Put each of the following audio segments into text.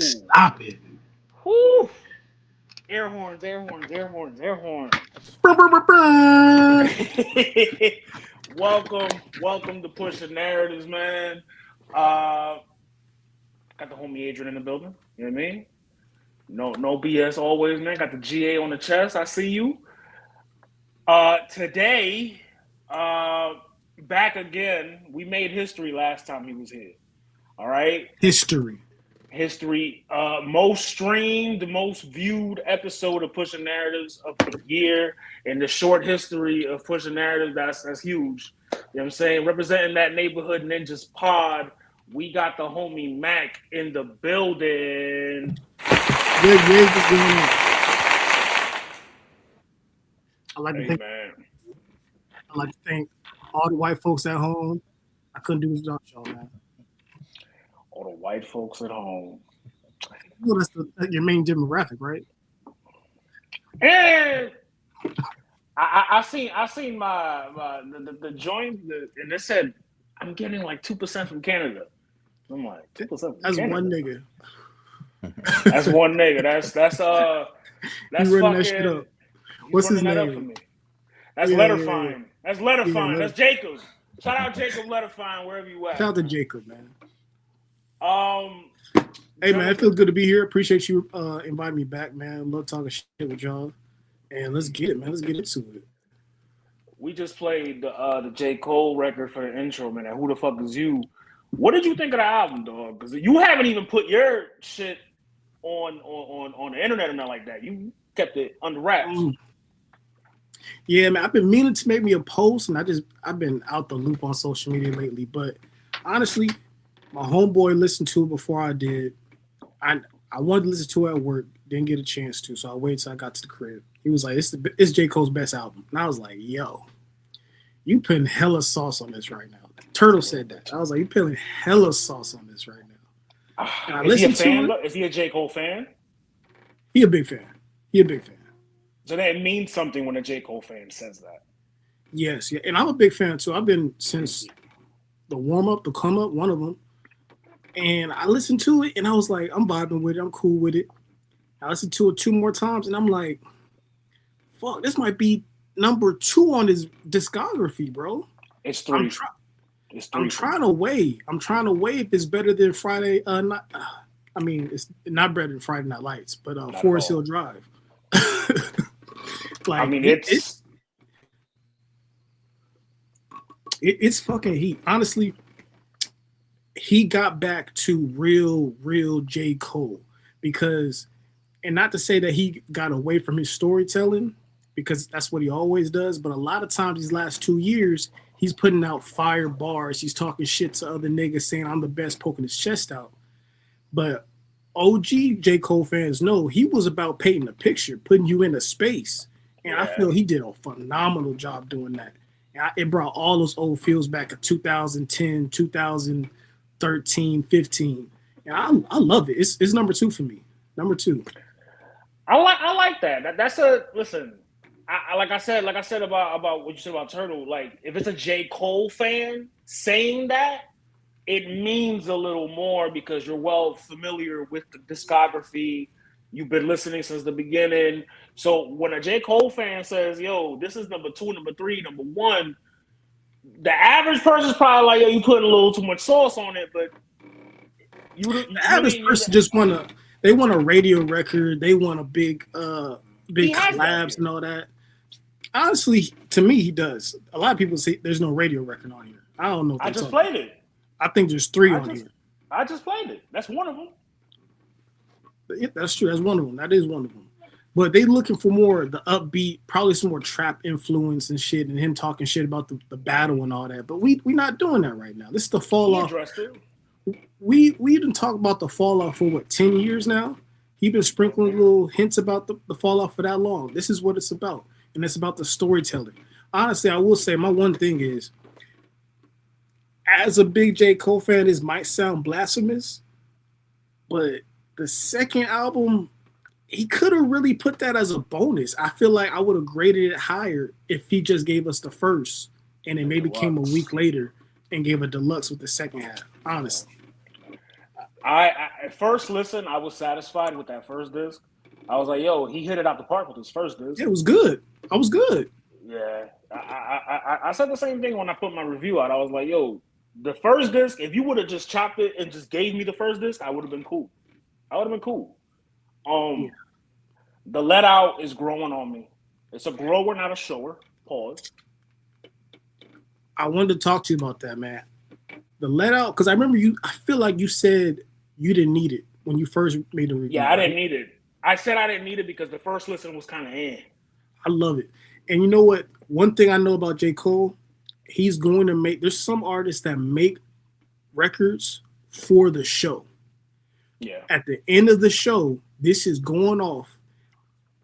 Stop it. Whew. Air horns, air horns, air horns, air horns. Brr, brr, brr, brr. welcome to Push the Narratives, man. Uh, got the homie Adrian in the building. You know what I mean? No BS always, man. Got the GA on the chest. I see you. Today, uh, back again. We made history last time he was here. All right. History. History, most streamed, most viewed episode of Pushing Narratives of the year in the short history of Pushing Narratives. That's huge. You know what I'm saying? Representing that neighborhood ninjas pod, we got the homie Mac in the building. Yeah. I like to Hey think. man, I like to thank all the white folks at home. I couldn't do this without y'all, man. White folks at home. Well, that's your main demographic, right? And I seen the joint and it said I'm getting like 2% from Canada. I'm like 2% from That's Canada. one nigga. That's one nigga. That's He running that shit up. What's his that name? up for me. That's Yeah, Letterfine. yeah. That's Letterfine. Yeah, That's Jacob. Shout out Jacob Letterfine wherever you at. Shout out to Jacob, man. Hey man, it feels good to be here. Appreciate you inviting me back, man. Love talking shit with y'all. And let's get it, man. Let's get into it. We just played the J. Cole record for the intro, man. Who the fuck is you? What did you think of the album, dog? Because you haven't even put your shit on the internet or nothing like that. You kept it under wraps. Yeah, man. I've been meaning to make me a post, and I've been out the loop on social media lately. But honestly, my homeboy listened to it before I did. I wanted to listen to it at work, didn't get a chance to, so I waited till I got to the crib. He was like, "It's J. Cole's best album," and I was like, "Yo, you putting hella sauce on this right now." Turtle said that. I was like, "You putting hella sauce on this right now." And I Is he a listened fan? to it. Is he a J. Cole fan? He a big fan. So that means something when a J. Cole fan says that. Yes, yeah, and I'm a big fan too. I've been since the warm up, the come up, one of them. And I listened to it, and I was like, I'm vibing with it. I'm cool with it. I listened to it 2 more times, and I'm like, fuck, this might be number 2 on his discography, bro. It's 3. I'm trying to weigh. If it's better than Friday. It's not better than Friday Night Lights, but Forest Hill Drive. Like, it's fucking heat. Honestly, he got back to real J. Cole because, and not to say that he got away from his storytelling because that's what he always does, but a lot of times these last 2 years, he's putting out fire bars. He's talking shit to other niggas saying I'm the best, poking his chest out. But OG J. Cole fans know he was about painting a picture, putting you in a space. And I feel he did a phenomenal job doing that. And it brought all those old feels back in 2010, 2013, 15. And I love it. It's number 2 for me. Number 2. I like that. That's listen. Like I said about what you said about Turtle. Like if it's a J. Cole fan saying that, it means a little more because you're well familiar with the discography. You've been listening since the beginning. So when a J. Cole fan says, "Yo, this is number 2, number 3, number 1," the average person's probably like, "Yo, you putting a little too much sauce on it." But the average person just want a radio record. They want a big collabs and all that. Honestly, to me, he does. A lot of people say there's no radio record on here. I don't know. I just played it. I think there's 3 on here. I just played it. That's one of them. Yeah, that's true. That's one of them. That is one of them. But they looking for more the upbeat, probably some more trap influence and shit, and him talking shit about the battle and all that. But we not doing that right now. This is the fall off. We didn't talk about the fall off for 10 years now. He's been sprinkling little hints about the fall off for that long. This is what it's about, and it's about the storytelling. Honestly, I will say my one thing is, as a big J. Cole fan, this might sound blasphemous, but the second album, he could have really put that as a bonus. I feel like I would have graded it higher if he just gave us the first and it maybe came a week later and gave a deluxe with the second half, honestly. I at first listen, I was satisfied with that first disc. I was like, yo, he hit it out the park with his first disc. Yeah, it was good. I was good. Yeah. I said the same thing when I put my review out. I was like, yo, the first disc, if you would have just chopped it and just gave me the first disc, I would have been cool. The let out is growing on me. It's a grower, not a shower. Pause. I wanted to talk to you about that, man. The let out, because I remember I feel like you said you didn't need it when you first made the review. Yeah, I didn't need it. I said I didn't need it because the first listen was kind of I love it. And you know what? One thing I know about J. Cole, he's going to there's some artists that make records for the show. Yeah. At the end of the show, this is going off.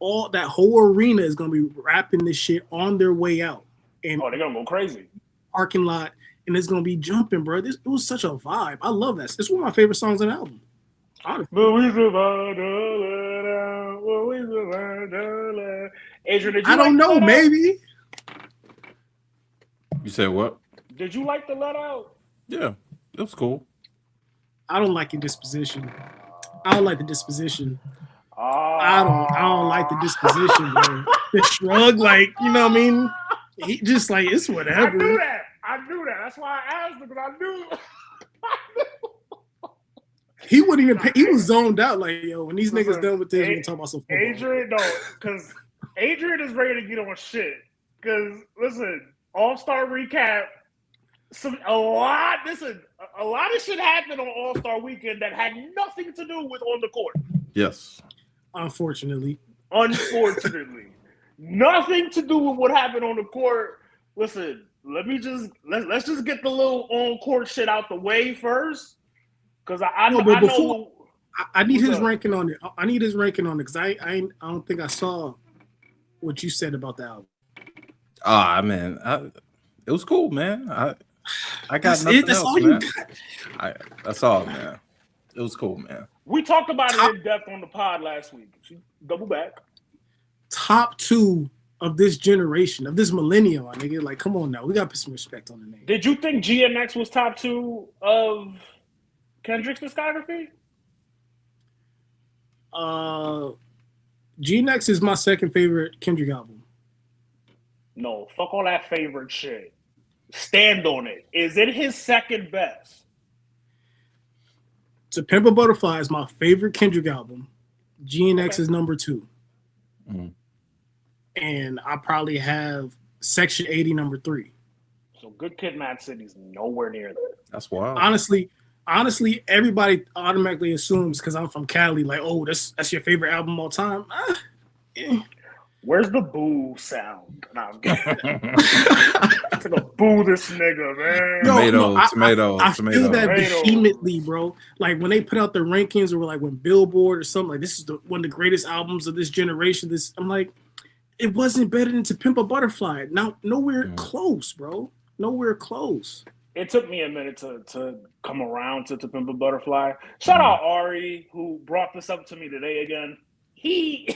All that whole arena is going to be rapping this shit on their way out. And they're going to go crazy. Parking lot. and it's gonna be jumping, bro. It was such a vibe. I love that. It's one of my favorite songs on the album. Adrian, did you I don't know, maybe. You said what? Did you like the Let Out? Yeah, it was cool. I don't like your disposition. I don't like the disposition. I don't like the disposition, bro. The shrug, like, you know what I mean? He just like, it's whatever. I knew that. That's why I asked him, because I knew. He wouldn't even pay. He was zoned out, like, yo, when these niggas done with this, we're gonna talk about some football. Adrian, no, because Adrian is ready to get on shit. Because, listen, All-Star recap, a lot of shit happened on All-Star weekend that had nothing to do with on the court. Yes. Unfortunately. Nothing to do with what happened on the court. Listen, let's just get the little on-court shit out the way first. Because I need his ranking on it. I need his ranking on it because I don't think I saw what you said about the album. Man, it was cool, man. I got that's nothing it. That's else, all man. you got. That's all, man. It was cool, man. We talked about it in depth on the pod last week. Double back. Top 2 of this generation, of this millennium, my nigga. Like, come on now. We got to put some respect on the name. Did you think GNX was top 2 of Kendrick's discography? GNX is my second favorite Kendrick album. No, fuck all that favorite shit. Stand on it. Is it his second best? To Pimp a Butterfly is my favorite Kendrick album. GNX is number 2. Mm-hmm. And I probably have Section 80 number 3. So Good Kid, Mad City's nowhere near that. That's wild. Honestly, everybody automatically assumes because I'm from Cali, like, oh, that's your favorite album of all time. Where's the boo sound? Nah, I'm kidding. I'm gonna boo this nigga, man. Tomato. I feel that vehemently, bro. Like when they put out the rankings, or like when Billboard or something, like this is one of the greatest albums of this generation. I'm like, it wasn't better than To Pimp a Butterfly. Now, nowhere close, bro. Nowhere close. It took me a minute to come around to Pimp a Butterfly. Shout out Ari, who brought this up to me today again. He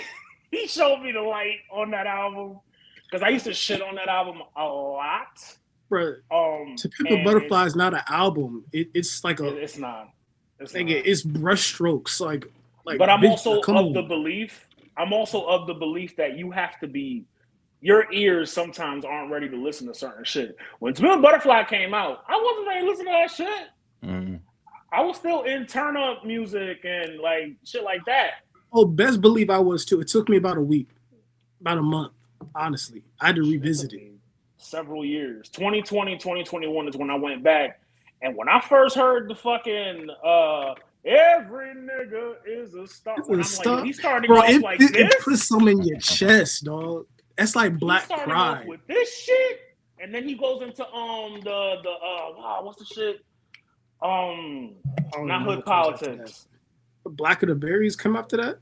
showed me the light on that album because I used to shit on that album a lot. Bro, To Pimp a Butterfly is not an album. It's like a. It's not. It's brushstrokes. Like. But I'm also of the belief. I'm also of the belief that you have to be. Your ears sometimes aren't ready to listen to certain shit. When To Pimp a Butterfly came out, I wasn't ready to listen to that shit. Mm. I was still in turn up music and like shit like that. Oh, best believe I was too. It took me about a week, about a month, honestly. I had to revisit it. Several years. 2020, 2021 is when I went back. And when I first heard the fucking every nigga is a star. When I'm like, he's starting off like this. It puts some in your chest, dog. That's like Black Pride. Off with this shit, and then he goes into what's the shit? Not Hood Politics. Black of the Berries come after that.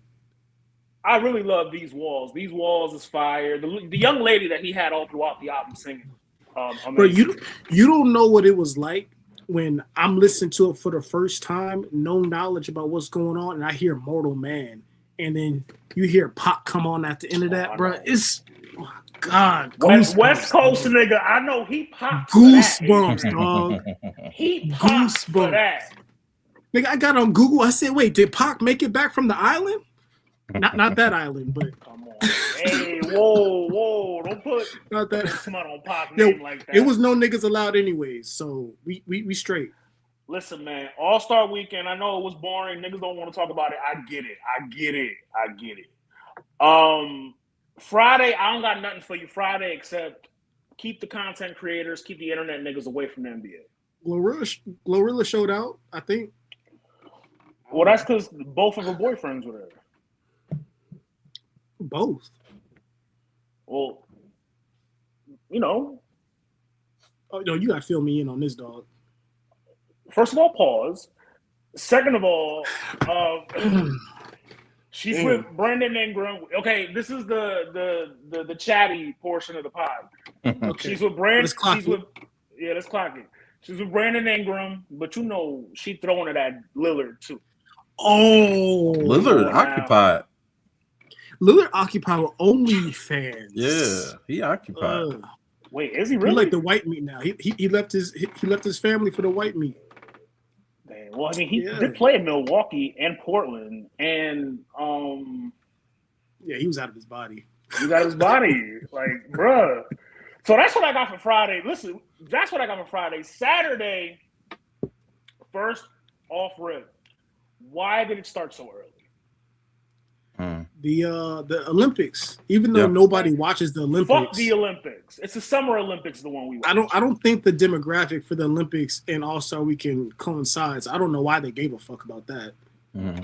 I really love These Walls. These Walls is fire. The young lady that he had all throughout the album singing. Bro, you don't know what it was like when I'm listening to it for the first time, no knowledge about what's going on, and I hear Mortal Man, and then you hear Pop come on at the end of that, bro. It's oh my God, West Coast nigga. I know he popped goosebumps, dog. He popped for that. Nigga, I got on Google. I said, wait, did Pac make it back from the island? Not that island, but come on. Hey, whoa, don't put not that smut on Pac name like that. It was no niggas allowed anyways, so we straight. Listen, man, All-Star Weekend. I know it was boring. Niggas don't want to talk about it. I get it. Friday, I don't got nothing for you Friday except keep the content creators, keep the internet niggas away from the NBA. Glorilla showed out, I think. Well, that's because both of her boyfriends were there. Both? Well, you know. Oh, no, you got to fill me in on this, dog. First of all, pause. Second of all, she's with Brandon Ingram. Okay, this is the chatty portion of the pod. Okay. She's with Brandon. Let's clock it. Let's clock it. She's with Brandon Ingram, but you know she throwing it at Lillard too. Oh, Lillard occupied. Lillard occupied with OnlyFans. Yeah, he occupied. Wait, is he He really? like the white meat now. He left his family for the white meat. Damn. Well, I mean, he did play in Milwaukee and Portland, and yeah, he was out of his body. He got his body, like, bruh. So that's what I got for Friday. Listen, that's what I got for Friday. Saturday, first off rip. Why did it start so early? The Olympics. Even though nobody watches the Olympics. Fuck the Olympics. It's the Summer Olympics, the one we watch. I don't think the demographic for the Olympics and All-Star Weekend coincides. I don't know why they gave a fuck about that. Yeah,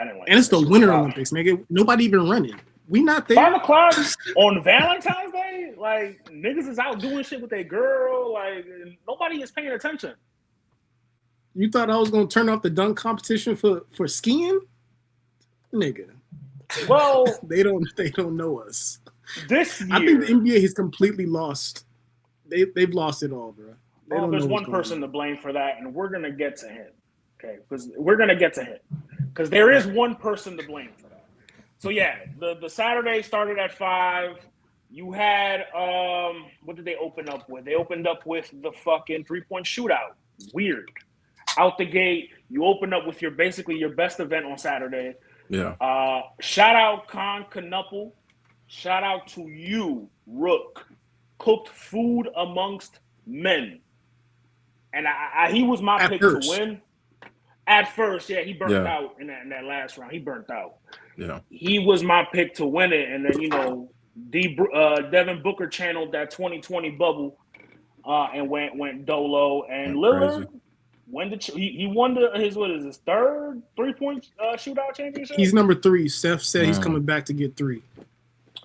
I didn't like and it's the Winter Olympics, nigga. Nobody even running. We not there. 5 o'clock on Valentine's Day? Like, niggas is out doing shit with their girl. Like, nobody is paying attention. You thought I was gonna turn off the dunk competition for skiing? Nigga. Well, they don't know us. This year, I think the NBA has completely lost. They've lost it all, bro. There's one person to blame for that, and we're gonna get to him. Okay, because we're gonna get to him. Because there is one person to blame for that. So yeah, the Saturday started at 5. You had what did they open up with? They opened up with the fucking 3-point shootout. Weird. Out the gate, you open up with your best event on Saturday. Yeah. Shout out Con Knuckle. Shout out to you, Rook. Cooked food amongst men. And he was my pick to win. At first, yeah, he burnt out in that last round. He burnt out. Yeah. He was my pick to win it. And then, you know, Devin Booker channeled that 2020 bubble and went dolo. And Lillard, he won his third 3-point shootout championship? He's number 3. Steph said he's coming back to get 3.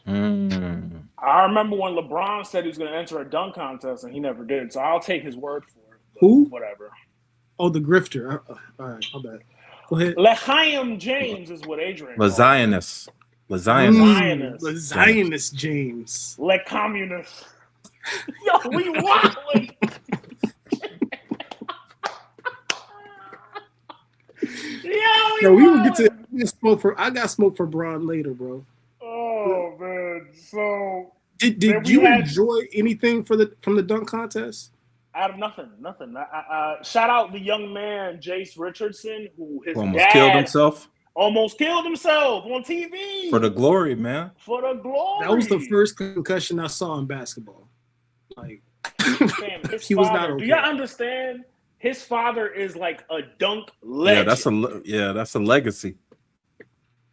I remember when LeBron said he was going to enter a dunk contest, and he never did. So I'll take his word for it. Who? Whatever. Oh, the grifter. All right, my bad. Go ahead. L'Chaim James is what Adrian Le Zionist. Le Zionist James. Le Communist. Yo, we wildin'. Yo, we will get to smoke for. I got smoke for Braun later, bro. Oh man! So did you enjoy anything from the dunk contest? Out of nothing. Shout out the young man Jace Richardson, who almost killed himself. Almost killed himself on TV for the glory, man. For the glory. That was the first concussion I saw in basketball. Like he was not okay. Do y'all understand? His father is like a dunk legend. Yeah, that's a legacy.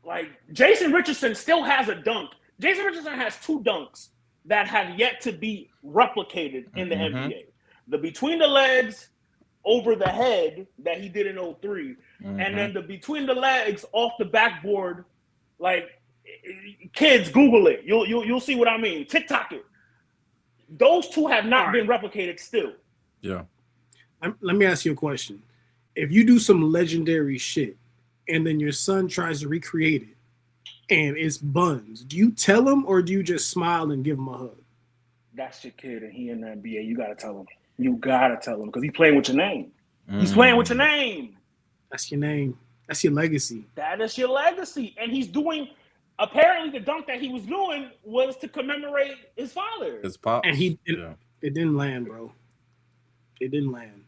Like Jason Richardson still has a dunk. Jason Richardson has 2 dunks that have yet to be replicated in the NBA. The between the legs, over the head that he did in 03, and then the between the legs off the backboard. Like kids, Google it. You'll see what I mean. TikTok it. Those 2 have not been replicated still. Yeah. Let me ask you a question. If you do some legendary shit and then your son tries to recreate it and it's buns, do you tell him or do you just smile and give him a hug? That's your kid and he in the NBA. You got to tell him. You got to tell him because he's playing with your name. He's playing with your name. That's your name. That's your legacy. That is your legacy. And he's doing, apparently the dunk that he was doing was to commemorate his father. His pop. And it didn't land, bro. It didn't land.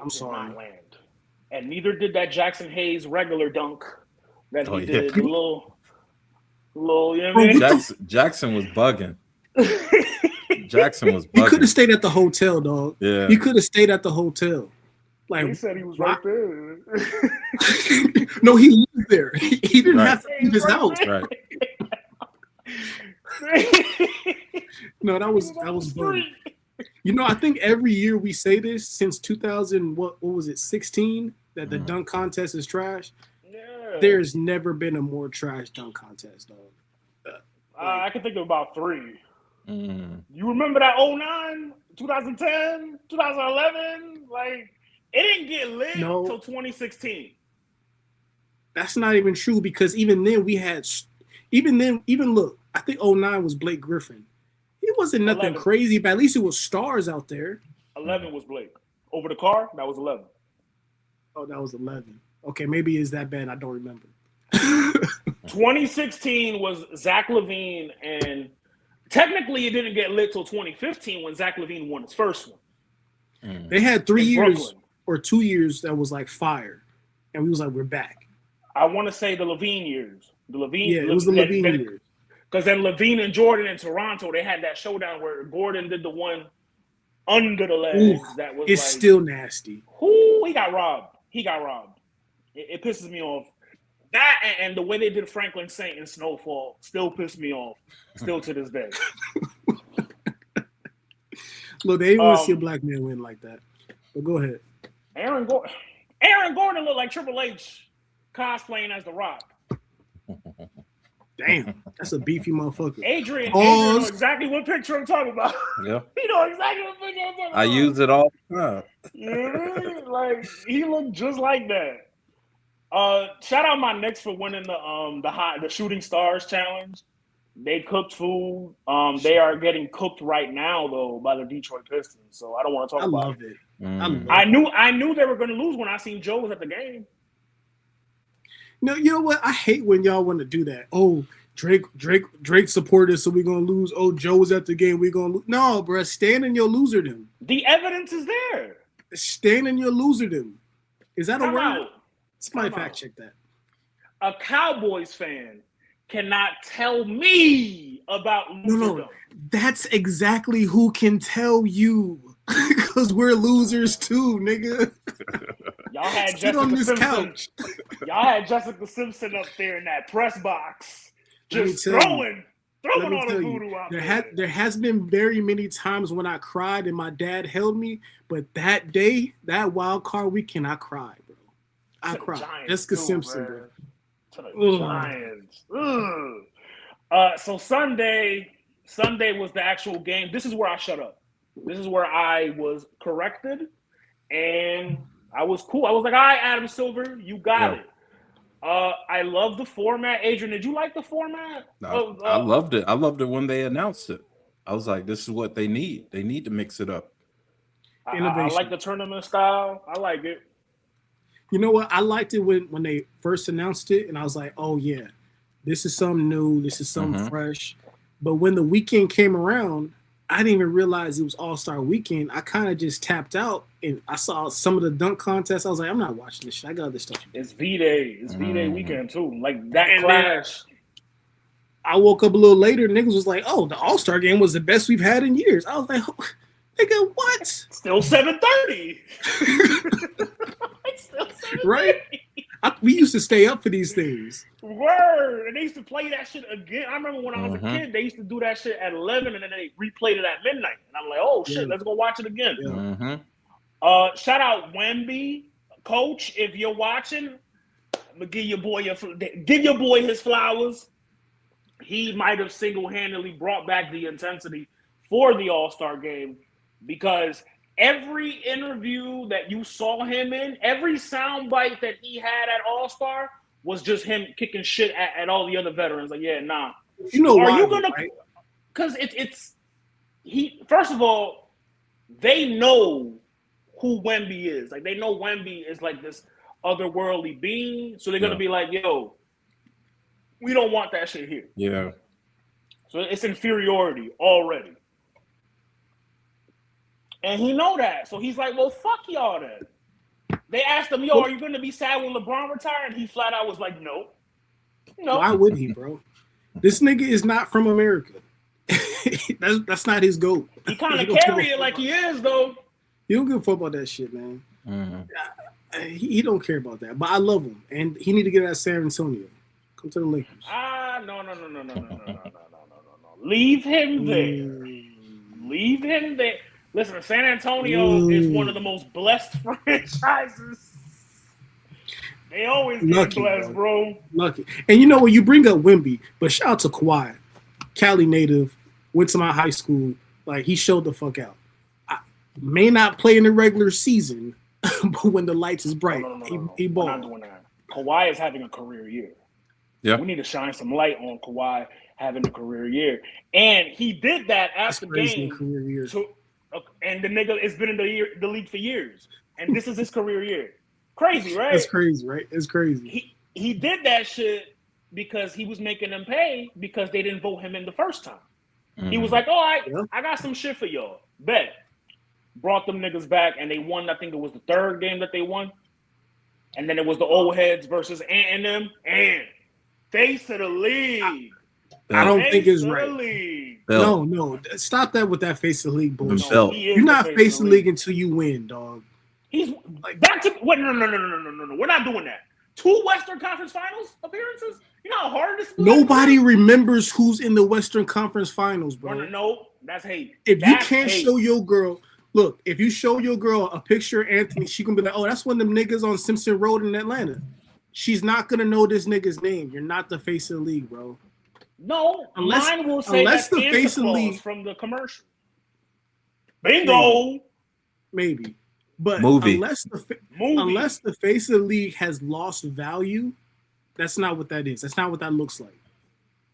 I'm sorry. Not land. And neither did that Jackson Hayes regular dunk that he did. A little, you know what I mean? Jackson was bugging. Jackson was bugging. He could have stayed at the hotel, dog. Yeah. He could have stayed at the hotel. Like he said he was right there. No, he lived there. He didn't have to leave his house. Right. No, that was bugging. You know, I think every year we say this since 2000, what was it, 16, that the dunk contest is trash. Yeah. There's never been a more trash dunk contest, dog. I can think of about 3. You remember that 09, 2010, 2011? Like, it didn't get lit until 2016. That's not even true because even then we had, look, I think 09 was Blake Griffin. It wasn't nothing crazy, but at least it was stars out there. 11 was Blake. Over the car, that was 11. Oh, that was 11. Okay, maybe it's that bad. I don't remember. 2016 was Zach LaVine, and technically it didn't get lit till 2015 when Zach LaVine won his first one. They had 3 In years Brooklyn. or 2 years that was like fire, and we was like, we're back. I want to say the LaVine years. The LaVine, Yeah, it was the LaVine years. Because then LaVine and Jordan in Toronto, they had that showdown where Gordon did the one under the legs. That was it's like, still nasty. Ooh, he got robbed. It pisses me off. That and the way they did Franklin Saint in Snowfall still pissed me off. Still to this day. Look, they didn't want to see a black man win like that. But go ahead. Aaron Gordon looked like Triple H cosplaying as The Rock. Damn, that's a beefy motherfucker. Adrian knows exactly what picture I'm talking about. Yeah. He knows exactly what picture I'm talking about. I use it all the time. Yeah, like he looked just like that. Shout out my Knicks for winning the Shooting Stars challenge. They cooked food. They are getting cooked right now though by the Detroit Pistons. So I don't want to talk about it. I knew they were going to lose when I seen Joe was at the game. No, you know what? I hate when y'all want to do that. Oh, Drake supported us, so we're gonna lose. Oh, Joe was at the game, we're gonna lose. No, bro, stand in your loserdom. The evidence is there. Stand in your loserdom. Is that a word? Somebody fact check that. A Cowboys fan cannot tell me about loserdom. No, that's exactly who can tell you. Because we're losers too, nigga. Y'all had Sit on this couch. Y'all had Jessica Simpson up there in that press box, just throwing all the voodoo out there. There has been very many times when I cried and my dad held me, but that day, that wild card weekend, I cried, bro. I cried. Jessica Simpson, bro. To the Giants. So Sunday was the actual game. This is where I shut up. This is where I was corrected, and I was cool. I was like, all right, Adam Silver, you got it. I love the format. Adrian, did you like the format? No, I loved it. I loved it when they announced it. I was like, this is what they need. They need to mix it up. I like the tournament style. I like it. You know what? I liked it when they first announced it, and I was like, oh, yeah, this is something new. This is something fresh. But when the weekend came around, I didn't even realize it was All-Star Weekend. I kind of just tapped out, and I saw some of the dunk contests. I was like, I'm not watching this shit. I got other stuff. It's V-Day. It's V-Day weekend, too. Like, that clash. I woke up a little later, and niggas was like, oh, the All-Star game was the best we've had in years. I was like, oh, nigga, what? Still 7:30. Still 7:30. Right? We used to stay up for these things. Word. And they used to play that shit again. I remember when I was a kid, they used to do that shit at 11, and then they replayed it at midnight. And I'm like, oh, shit, let's go watch it again. Yeah. Shout out Wemby. Coach, if you're watching, I'm going to give your boy his flowers. He might have single-handedly brought back the intensity for the All-Star game because every interview that you saw him in, every soundbite that he had at All-Star was just him kicking shit at all the other veterans. Like, yeah, nah. You know, are you gonna? Because first of all, they know who Wemby is. Like, they know Wemby is like this otherworldly being. So they're gonna be like, yo, we don't want that shit here. Yeah. So it's inferiority already. And he know that. So he's like, well, fuck y'all then. They asked him, yo, are you going to be sad when LeBron retire? And he flat out was like, no. Why would he, bro? This nigga is not from America. That's not his goal. He kind of carry it like he is, though. He don't give a fuck about that shit, man. He don't care about that. But I love him. And he need to get out of San Antonio. Come to the Lakers. No. Leave him there. Leave him there. Listen, San Antonio is one of the most blessed franchises. They always get blessed, bro. Lucky. And you know what? You bring up Wemby, but shout out to Kawhi. Cali native, went to my high school. Like, he showed the fuck out. I may not play in the regular season, but when the lights is bright, he balled. We're not doing that. Kawhi is having a career year. Yeah. We need to shine some light on Kawhi having a career year. And he did that after the game. Career year. And the nigga has been in the league for years, and this is his career year. Crazy, right? It's crazy, right? It's crazy. He did that shit because he was making them pay because they didn't vote him in the first time. He was like, all right, I got some shit for y'all. Bet. Brought them niggas back, and they won. I think it was the third game that they won. And then it was the old heads versus Ant and them. And face of the league. I don't think it's right. No. Stop that with that face of the league bullshit. No, you're not face of the league until you win, dog. He's like back to what? No. We're not doing that. 2 Western Conference Finals appearances. You know how hard this is. Nobody remembers who's in the Western Conference Finals, bro. No, that's hate. If you can't show your girl, look, if you show your girl a picture of Anthony, she gonna be like, oh, that's one of them niggas on Simpson Road in Atlanta. She's not gonna know this nigga's name. You're not the face of the league, bro. No, mine will say that's the face of the league from the commercial. Bingo. Maybe. But unless the face of the league has lost value, that's not what that is. That's not what that looks like.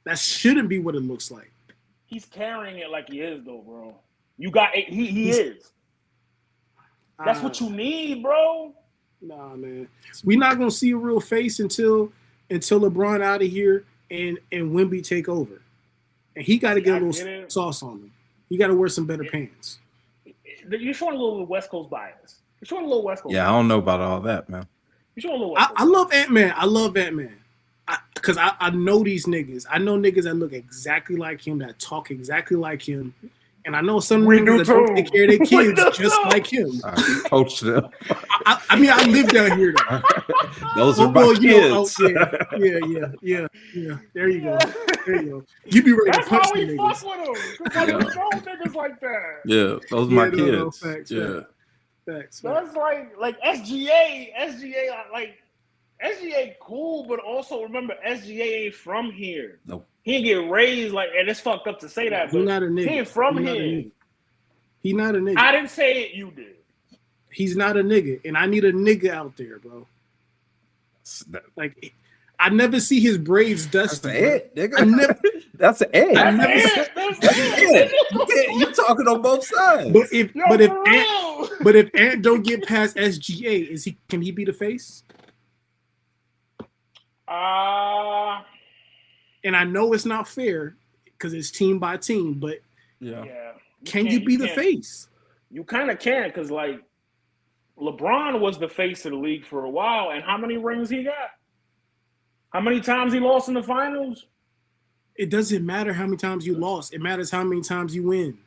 That shouldn't be what it looks like. He's carrying it like he is, though, bro. You got it. He is. That's what you need, bro. Nah, man. We're not gonna see a real face until LeBron out of here and Wemby take over, and he got to get a little sauce on him. He got to wear some better pants. You're showing a little West Coast bias. You're showing a little West Coast. Yeah, bias. I don't know about all that, man. You're showing a little West Coast. I love Ant-Man. I love Ant-Man. Because I know these niggas. I know niggas that look exactly like him, that talk exactly like him. And I know some niggas that don't take care of their kids just like him. I coach them. I mean, I live down here, though. Those are my kids. Yeah. There you go. You be ready to punch the niggas. That's why we fuck with them. Because we don't niggas like that. Yeah, those are my kids. No, facts, yeah. Facts. That's like SGA, like SGA cool, but also remember SGA ain't from here. Nope. He didn't get raised like, and it's fucked up to say that. He's not a nigga. He ain't from here. He's not a nigga. I didn't say it. You did. He's not a nigga, and I need a nigga out there, bro. Like, I never see his braids dusty. That's it, nigga. That's an egg. You're talking on both sides. But if Ant don't get past SGA, can he be the face? And I know it's not fair because it's team by team, but can you be the face? You kind of can, because like LeBron was the face of the league for a while, and how many rings he got? How many times he lost in the finals? It doesn't matter how many times you lost. It matters how many times you win.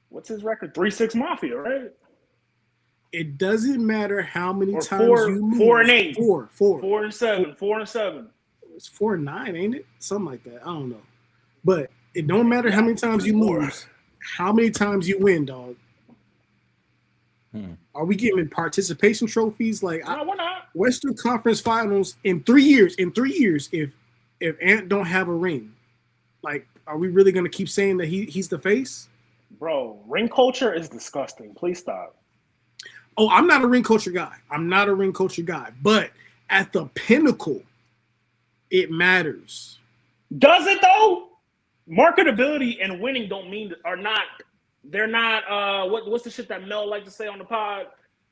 What's his record? 3-6 Mafia, right? It doesn't matter how many times you lose. 4-8. 4-7. 4-7. It's 4-9, ain't it? Something like that. I don't know. But it don't matter how many times you lose. How many times you win, dog? Are we giving participation trophies? Like, no, we're not. Western Conference Finals in 3 years. In 3 years, if Ant don't have a ring, like, are we really gonna keep saying that he's the face? Bro, ring culture is disgusting. Please stop. Oh, I'm not a ring culture guy. But at the pinnacle, it matters. Does it though? Marketability and winning don't mean they're not what's the shit that Mel like to say on the pod?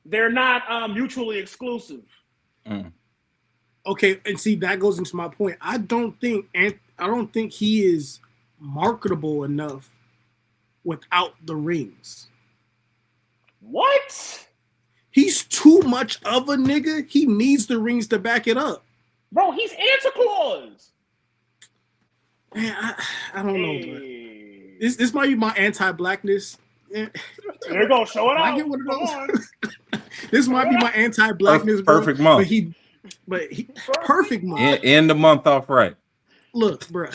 They're not mutually exclusive. Okay, and see that goes into my point. I don't think he is marketable enough without the rings. What? He's too much of a nigga. He needs the rings to back it up. Bro, he's Santa Claus. Man, I don't know, bro. This might be my anti-blackness. There you go, show it out. I get one of those. This might be my anti-blackness, perfect month. But he perfect month. End the month off right. Look, bro.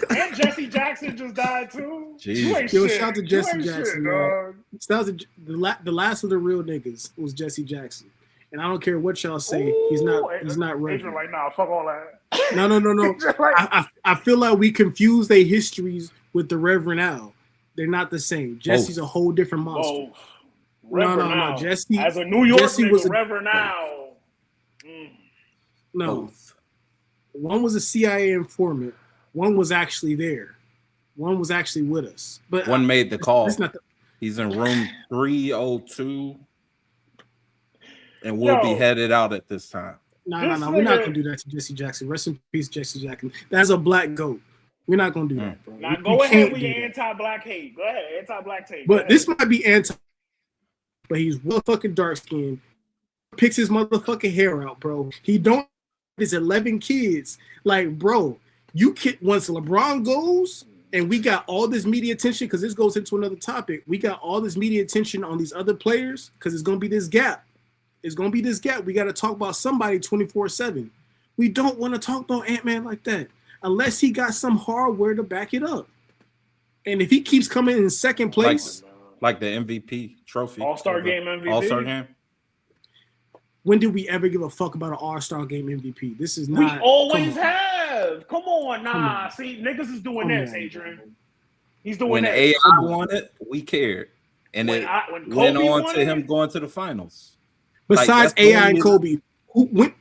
And Jesse Jackson just died too. Jeez. Yo, shout out to Jesse Jackson, man. The last of the real niggas was Jesse Jackson. And I don't care what y'all say, he's not real. Adrian like, nah, fuck all that. No. I feel like we confuse their histories with the Reverend Al. They're not the same. Jesse's a whole different monster. No. Jesse, as a New York Jesse nigga, was Reverend Al. No. One was a CIA informant. One was actually there. One was actually with us, but one made the call. It's not He's in room 302, and we'll be headed out at this time. No. We're not gonna do that to Jesse Jackson. Rest in peace, Jesse Jackson. That's a black goat. We're not gonna do that, bro. Now go ahead with your anti-black hate. Go ahead, anti-black hate. But this might be anti. But he's real fucking dark skinned. Picks his motherfucking hair out, bro. He don't. His 11 kids. Like, bro, you once LeBron goes. And we got all this media attention because this goes into another topic. We got all this media attention on these other players because it's going to be this gap. It's going to be this gap. We got to talk about somebody 24/7. We don't want to talk about Ant-Man like that unless he got some hardware to back it up. And if he keeps coming in second place. Like the MVP trophy. All-Star game MVP. All-Star game. When did we ever give a fuck about an All-Star game MVP? This is not. We always have. Come on, See, niggas is doing this, Adrian. He's doing when that. AI won it, we cared. And it went on to him going to the finals. Besides AI and Kobe,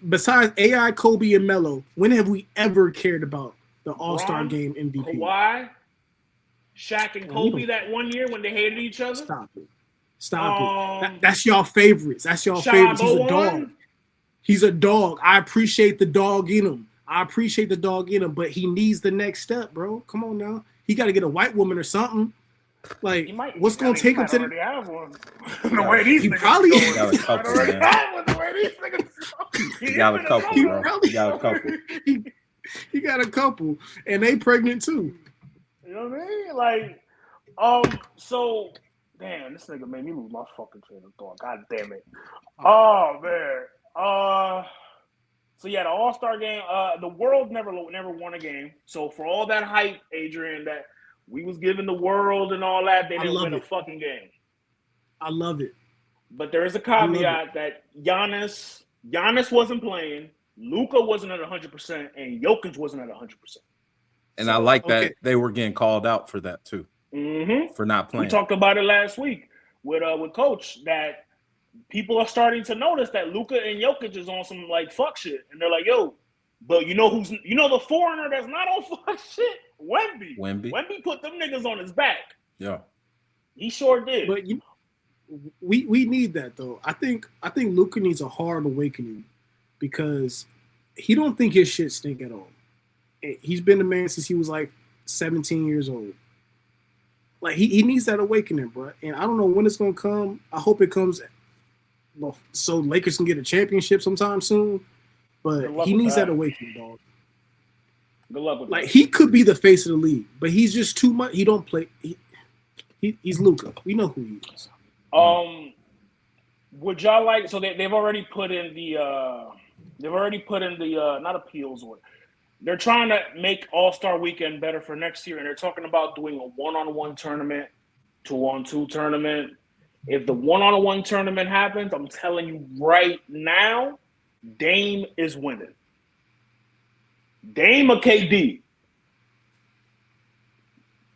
besides AI, Kobe, and Melo, when have we ever cared about the All-Star game MVP? Kawhi, Shaq, and Kobe that one year when they hated each other? Stop it. That's y'all favorites. That's y'all favorites. He's a dog. He's a dog. I appreciate the dog in him. But he needs the next step, bro. Come on now. He got to get a white woman or something. Like, what's going to take him to the... The way these niggas probably got a couple, He got a couple, bro. He got a couple. He got a couple. And they pregnant, too. You know what I mean? Like, so... Damn, this nigga made me lose my fucking train of thought. God damn it. Oh, man. So, yeah, the All-Star game, the world never won a game. So, for all that hype, Adrian, that we was giving the world and all that, they didn't win a fucking game. I love it. But there is a caveat that Giannis wasn't playing, Luka wasn't at 100%, and Jokic wasn't at 100%. And I like that they were getting called out for that, too. Mm-hmm. For not playing. We talked about it last week with Coach that people are starting to notice that Luka and Jokic is on some like fuck shit, and they're like, "Yo, but you know the foreigner that's not on fuck shit? Wemby put them niggas on his back. Yeah, he sure did. But we need that though. I think Luka needs a hard awakening because he don't think his shit stink at all. He's been a man since he was like 17 years old. Like he needs that awakening, bro. And I don't know when it's gonna come. I hope it comes, so Lakers can get a championship sometime soon. But he needs that awakening, dog. Good luck with that. He could be the face of the league, but he's just too much. He don't play. He's Luka. We know who he is. Would y'all like? So they've already put in the. Not appeals or. They're trying to make All-Star Weekend better for next year, and they're talking about doing a 1-on-1 tournament, 2-on-2 tournament. If the 1-on-1 tournament happens, I'm telling you right now, Dame is winning. Dame or KD?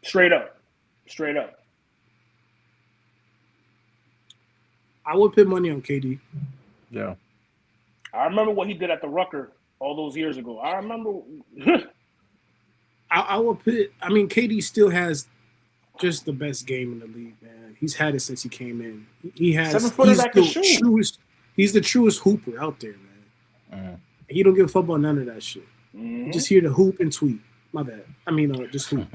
Straight up. I would put money on KD. Yeah. I remember what he did at the Rucker all those years ago. I remember. I will put. I mean, KD still has just the best game in the league, man. He's had it since he came in. He has. 7-footer that can shoot. He's the truest hooper out there, man. He don't give a fuck about none of that shit. Mm-hmm. He's just here to hoop and tweet. My bad. I mean, just hoop.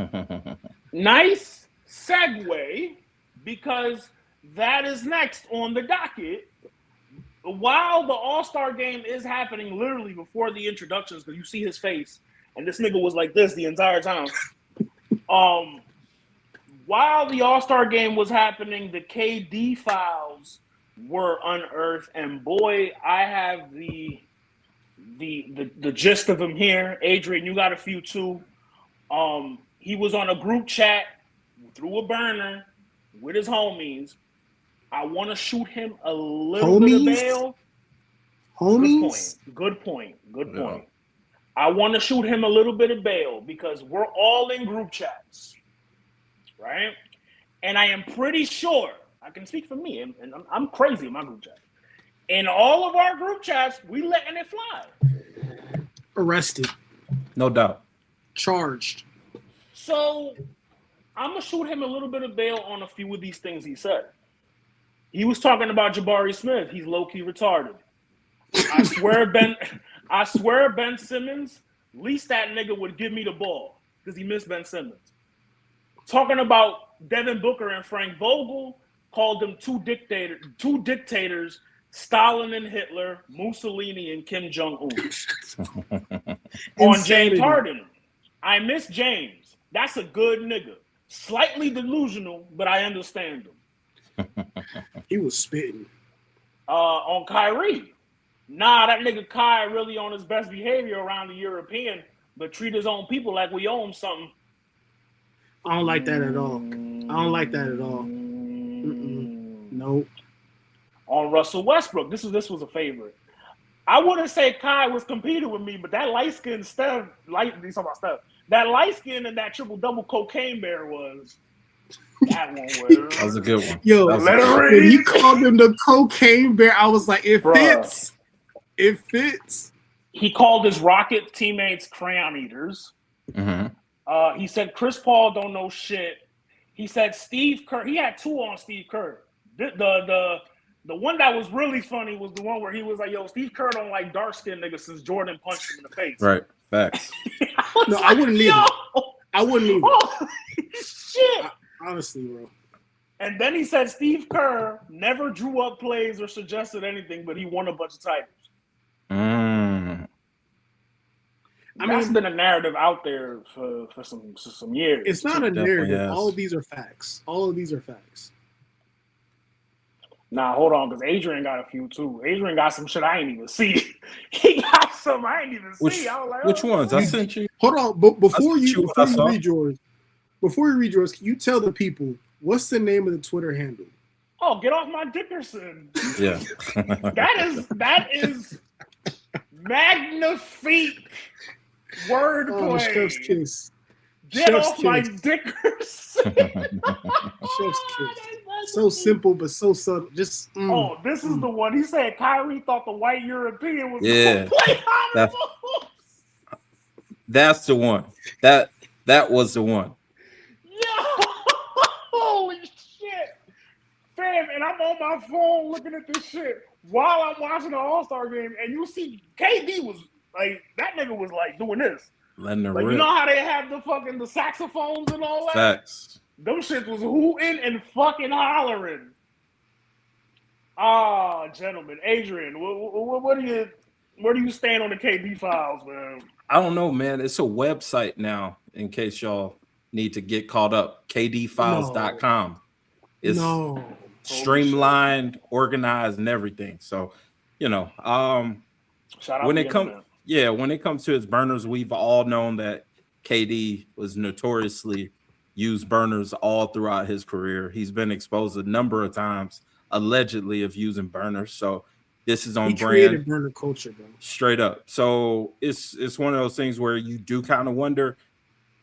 Nice segue, because that is next on the docket. While the All-Star game is happening, literally before the introductions, because you see his face, and this nigga was like this the entire time. While the All-Star game was happening, the KD files were unearthed, and boy, I have the gist of him here. Adrian, you got a few too. He was on a group chat through a burner with his homies. I want to shoot him a little bit of bail. Homies? Good point. Yeah. I want to shoot him a little bit of bail because we're all in group chats, right? And I am pretty sure, I can speak for me, and I'm crazy in my group chat. In all of our group chats, we letting it fly. Arrested. No doubt. Charged. So I'm gonna shoot him a little bit of bail on a few of these things he said. He was talking about Jabari Smith. He's low-key retarded. I swear Ben Simmons, least that nigga would give me the ball because he missed Ben Simmons. Talking about Devin Booker and Frank Vogel, called them two dictators, Stalin and Hitler, Mussolini and Kim Jong-un. On James Harden, I miss James. That's a good nigga. Slightly delusional, but I understand him. He was spitting. On Kyrie, that nigga Kai really on his best behavior around the European, but treat his own people like we owe him something. I don't like that at all. Nope. On Russell Westbrook, this was a favorite. I wouldn't say Kai was competing with me, but that light-skinned Steph, that light-skinned and that triple-double cocaine bear was that one. That was a good one. Yo, when he called him the cocaine bear, I was like, it fits. It fits. He called his Rocket teammates crayon eaters. Mm-hmm. He said Chris Paul don't know shit. He said Steve Kerr. He had two on Steve Kerr. The one that was really funny was the one where he was like, "Yo, Steve Kerr don't like dark skinned niggas since Jordan punched him in the face." Right. Facts. I wouldn't either. I wouldn't either. Oh, shit. Honestly, bro. And then he said Steve Kerr never drew up plays or suggested anything, but he won a bunch of titles. That's been a narrative out there for some years. It's not a narrative. Yes. All of these are facts. Nah, hold on, because Adrian got a few too. Adrian got some shit I ain't even see. He got some I ain't even see. I was like, which ones? I sent you. Hold on, but before you read yours, can you tell the people what's the name of the Twitter handle? Oh, get off my Dickerson. Yeah. that is magnifique wordplay. Chef's kiss. Get off my Dickerson. Chef's kiss. So simple, but so subtle. Just this is the one. He said Kyrie thought the white European was play that's the one. That was the one. Yo, holy shit, fam! And I'm on my phone looking at this shit while I'm watching the All-Star game, and you see KD was like that nigga was like doing this. Letting her like rip. You know how they have the saxophones and all that? Facts. Them shit was hooting and fucking hollering. Gentlemen, Adrian, where do you stand on the KD files, man? I don't know, man. It's a website now. In case y'all need to get caught up, kdfiles.com. It's streamlined, organized, and everything. So, shout out when it comes. Yeah, when it comes to his burners, we've all known that KD was notoriously used burners all throughout his career. He's been exposed a number of times, allegedly, of using burners. So this is on brand. He created burner culture, bro. Straight up. So it's one of those things where you do kind of wonder,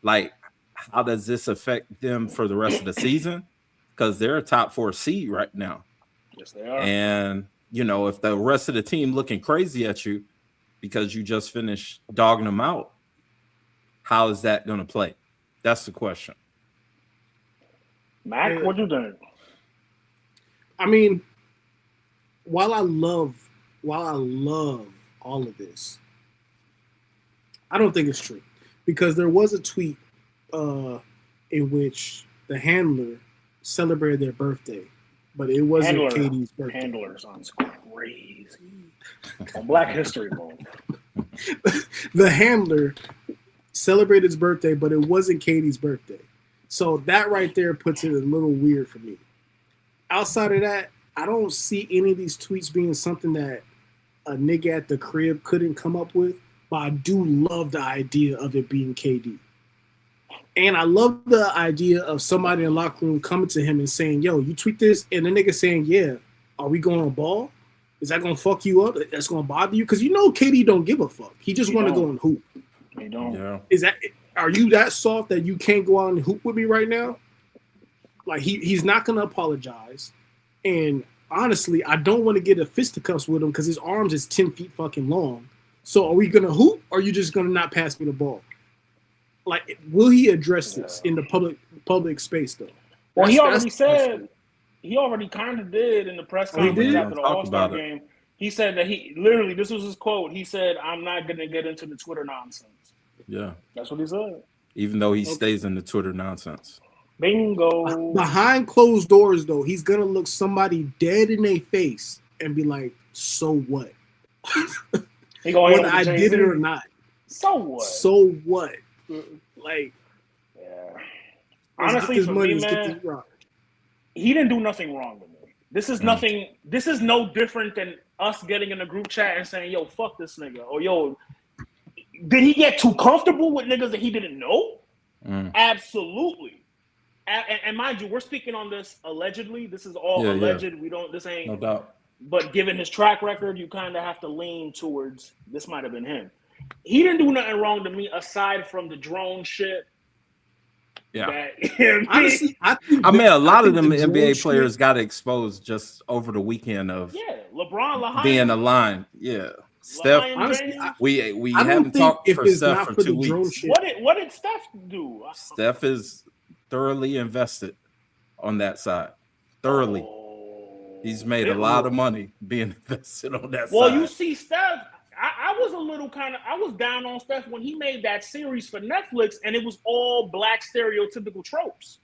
like, how does this affect them for the rest of the season? Because they're a top 4 seed right now. Yes, they are. And, if the rest of the team looking crazy at you, because you just finished dogging them out, how is that going to play? That's the question. Mac, what you think? I mean, while I love all of this, I don't think it's true, because there was a tweet in which the handler celebrated their birthday, but it wasn't KD's birthday. Handler sounds crazy. On Black History Month. The handler celebrated his birthday, but it wasn't KD's birthday. So that right there puts it a little weird for me. Outside of that, I don't see any of these tweets being something that a nigga at the crib couldn't come up with, but I do love the idea of it being KD. And I love the idea of somebody in the locker room coming to him and saying, yo, you tweet this, and the nigga saying, yeah, are we going on ball? Is that going to fuck you up? That's going to bother you? Because KD don't give a fuck. He just want to go and hoop. He don't. Yeah. Are you that soft that you can't go out and hoop with me right now? Like, he's not going to apologize. And honestly, I don't want to get a fisticuffs with him because his arms is 10 feet fucking long. So are we going to hoop, or are you just going to not pass me the ball? Like, will he address this in the public space though? Well, he already said. He already kind of did in the press conference after the All-Star game. He said that he literally, this was his quote. He said, "I'm not going to get into the Twitter nonsense." Yeah, that's what he said. Even though he stays in the Twitter nonsense. Bingo. Behind closed doors, though, he's gonna look somebody dead in their face and be like, "So what? Whether I did it or not. So what? So what? Like, yeah. Honestly, for me, man, he didn't do nothing wrong to me. This is nothing. This is no different than us getting in a group chat and saying, "Yo, fuck this nigga," or "Yo, did he get too comfortable with niggas that he didn't know?" Absolutely. And mind you, we're speaking on this allegedly. This is all alleged. Yeah. We don't. This ain't. No doubt. But given his track record, you kind of have to lean towards this might have been him. He didn't do nothing wrong to me aside from the drone shit. Yeah. Honestly, I mean, a lot of them NBA players got exposed just over the weekend of LeBron being aligned. Yeah. Steph, honestly, we haven't talked for Steph for 2 weeks. What did Steph do? Steph is thoroughly invested on that side. Thoroughly. He's made a lot of money being invested on that side. Well, you see, Steph, I was a little I was down on Steph when he made that series for Netflix and it was all black stereotypical tropes.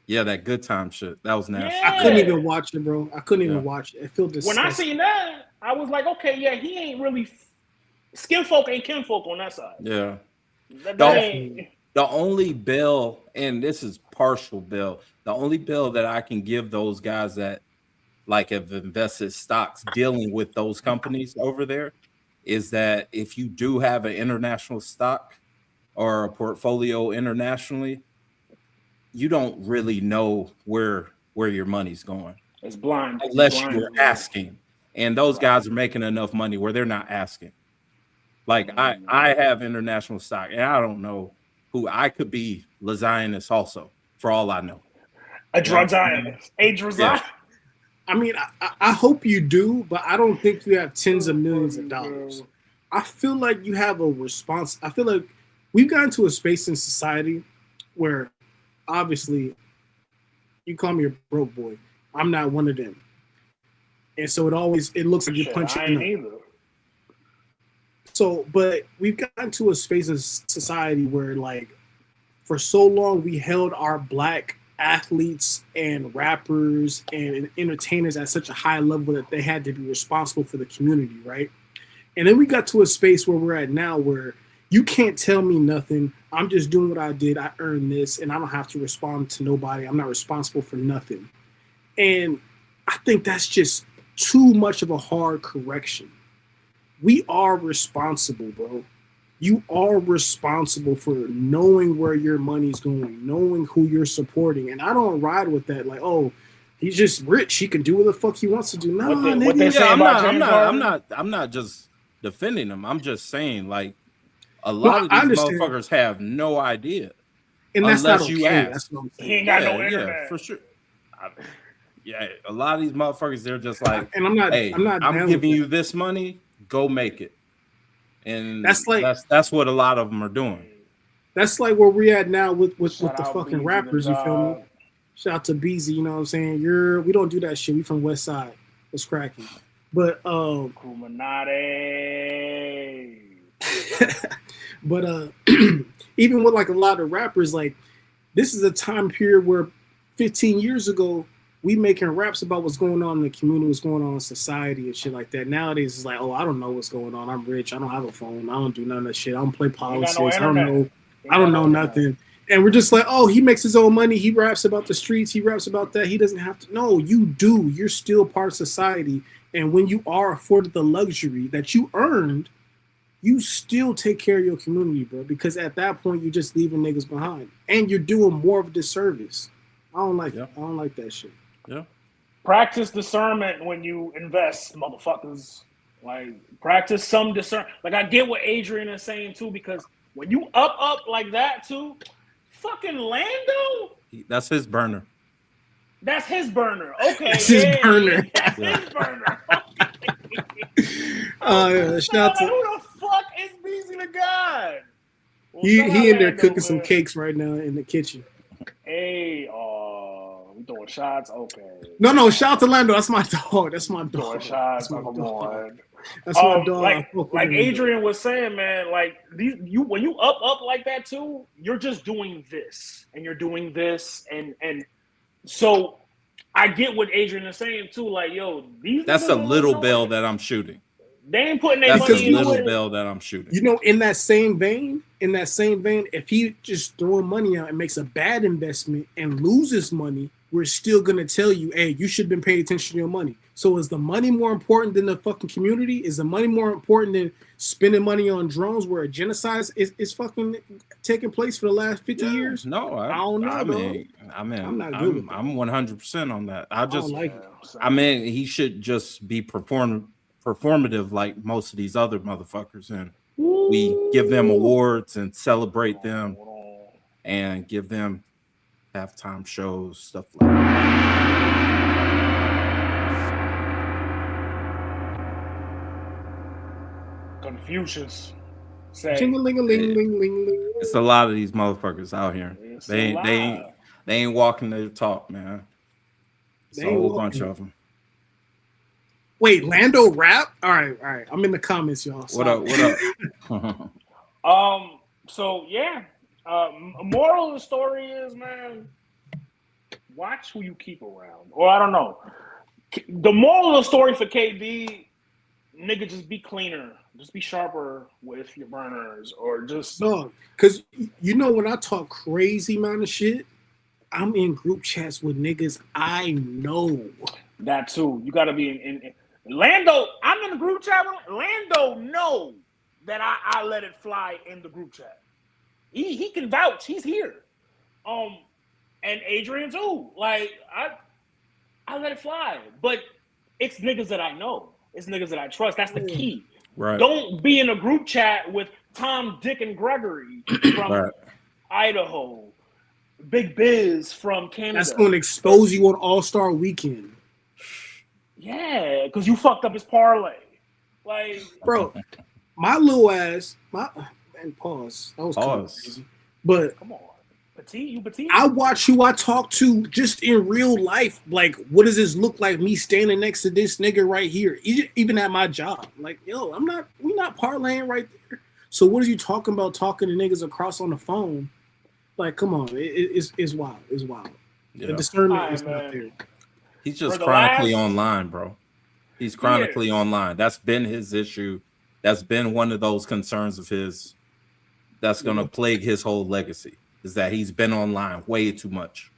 Yeah, that Good Time shit. That was nasty. Yeah. I couldn't even watch it, bro. I couldn't even watch it. It felt disgusting. When I seen that, I was like, okay, yeah, he ain't really skin folk ain't kinfolk on that side. Yeah. The only bill, and this is partial bill, the only bill that I can give those guys that like have invested stocks dealing with those companies over there is that if you do have an international stock or a portfolio internationally, you don't really know where your money's going. It's blind. Unless you're asking. And those guys are making enough money where they're not asking. Like I have international stock and I don't know who I could be Lazianis also, for all I know. Adrian. I mean, I hope you do, but I don't think you have tens of millions of dollars. I feel like you have a response. I feel like we've gotten to a space in society where obviously you call me a broke boy. I'm not one of them. And so it looks like you're punching up. So, but we've gotten to a space in society where, like, for so long we held our black athletes and rappers and entertainers at such a high level that they had to be responsible for the community, right? And then we got to a space where we're at now where you can't tell me nothing. I'm just doing what I did. I earned this, and I don't have to respond to nobody. I'm not responsible for nothing. And I think that's just too much of a hard correction. We are responsible, bro. You are responsible for knowing where your money's going, knowing who you're supporting. And I don't ride with that. Like, oh, he's just rich. He can do what the fuck he wants to do. No, I'm not just defending him. I'm just saying, like, a lot of these motherfuckers have no idea. And that's not okay. That's what I'm saying. He ain't got no internet. Yeah, for sure. A lot of these motherfuckers, they're just like, and I'm giving you this money, go make it. And that's what a lot of them are doing. That's like where we're at now with the fucking rappers, you feel me? Shout out to Beezy, you know what I'm saying? We don't do that shit. We from West Side. It's cracking. But Kuminati. But even with like a lot of rappers, like this is a time period where 15 years ago we making raps about what's going on in the community, what's going on in society and shit like that. Nowadays it's like, oh, I don't know what's going on. I'm rich. I don't have a phone. I don't do none of that shit. I don't play politics. I don't know nothing. And we're just like, oh, he makes his own money. He raps about the streets. He raps about that. He doesn't have to. No, you do. You're still part of society. And when you are afforded the luxury that you earned, you still take care of your community, bro. Because at that point, you're just leaving niggas behind. And you're doing more of a disservice. I don't like it. I don't like that shit. Yeah. Practice discernment when you invest, motherfuckers. Like, practice some discernment. Like, I get what Adrian is saying, too, because when you up like that, too, fucking Lando? That's his burner. That's his burner. Okay. That's his burner. That's his burner. Shout out to... Who the fuck is Beezy the God? He Shout out in there Lando, cooking some man. cakes right now in the kitchen. Hey, we throwing shots. Okay. No, shout out to Lando. That's my dog. That's my Throwing dog. shots. That's my Come dog. on. That's my dog. Like Adrian was saying, man. Like you when you up like that too, you're just doing this and you're doing this and so I get what Adrian is saying too. Like, yo, these That's a niggas little don't bell know. that I'm shooting. They ain't putting their That's a money into little it. bell that I'm shooting. You know, in that same vein, if he just throwing money out and makes a bad investment and loses money, we're still gonna tell you, hey, you should have been paying attention to your money. So is the money more important than the fucking community? Is the money more important than spending money on drones where a genocide is fucking taking place for the last 50 years? No, I don't know. I'm not good with that. I'm 100% on that. I don't like it. I mean, he should just be performative like most of these other motherfuckers, and we give them awards and celebrate them and give them halftime shows, stuff like that. Confucius. Say, Ching-a-ling-a-ling-ling-ling-ling. It's a lot of these motherfuckers out here. It's They ain't walking their talk, man. It's a whole bunch of them. Wait, Lando rap? All right. I'm in the comments, y'all. What up? So yeah. Moral of the story is, man, watch who you keep around. Or I don't know. The moral of the story for KD, nigga, just be cleaner. Just be sharper with your burners, or just no, because you know when I talk crazy amount of shit, I'm in group chats with niggas I know. That too. You gotta be in Lando. I'm in the group chat with Lando. Know that I let it fly in the group chat. He can vouch. He's here. And Adrian too. Like I let it fly, but it's niggas that I know. It's niggas that I trust. That's the key. Right. Don't be in a group chat with Tom, Dick, and Gregory from Idaho, Big Biz from Canada. That's going to expose you on All-Star Weekend. Yeah, because you fucked up his parlay. Like, bro, my little ass, and pause. That was crazy. But come on. You petite. I watch who I talk to just in real life. Like, what does this look like? Me standing next to this nigga right here, even at my job. Like, yo, we not parlaying right there. So what are you talking about? Talking to niggas across on the phone? Like, come on, it's wild. It's wild. Yeah. The discernment is not there. He's just chronically online, bro. He's chronically online. That's been his issue. That's been one of those concerns of his. That's gonna plague his whole legacy. Is that he's been online way too much.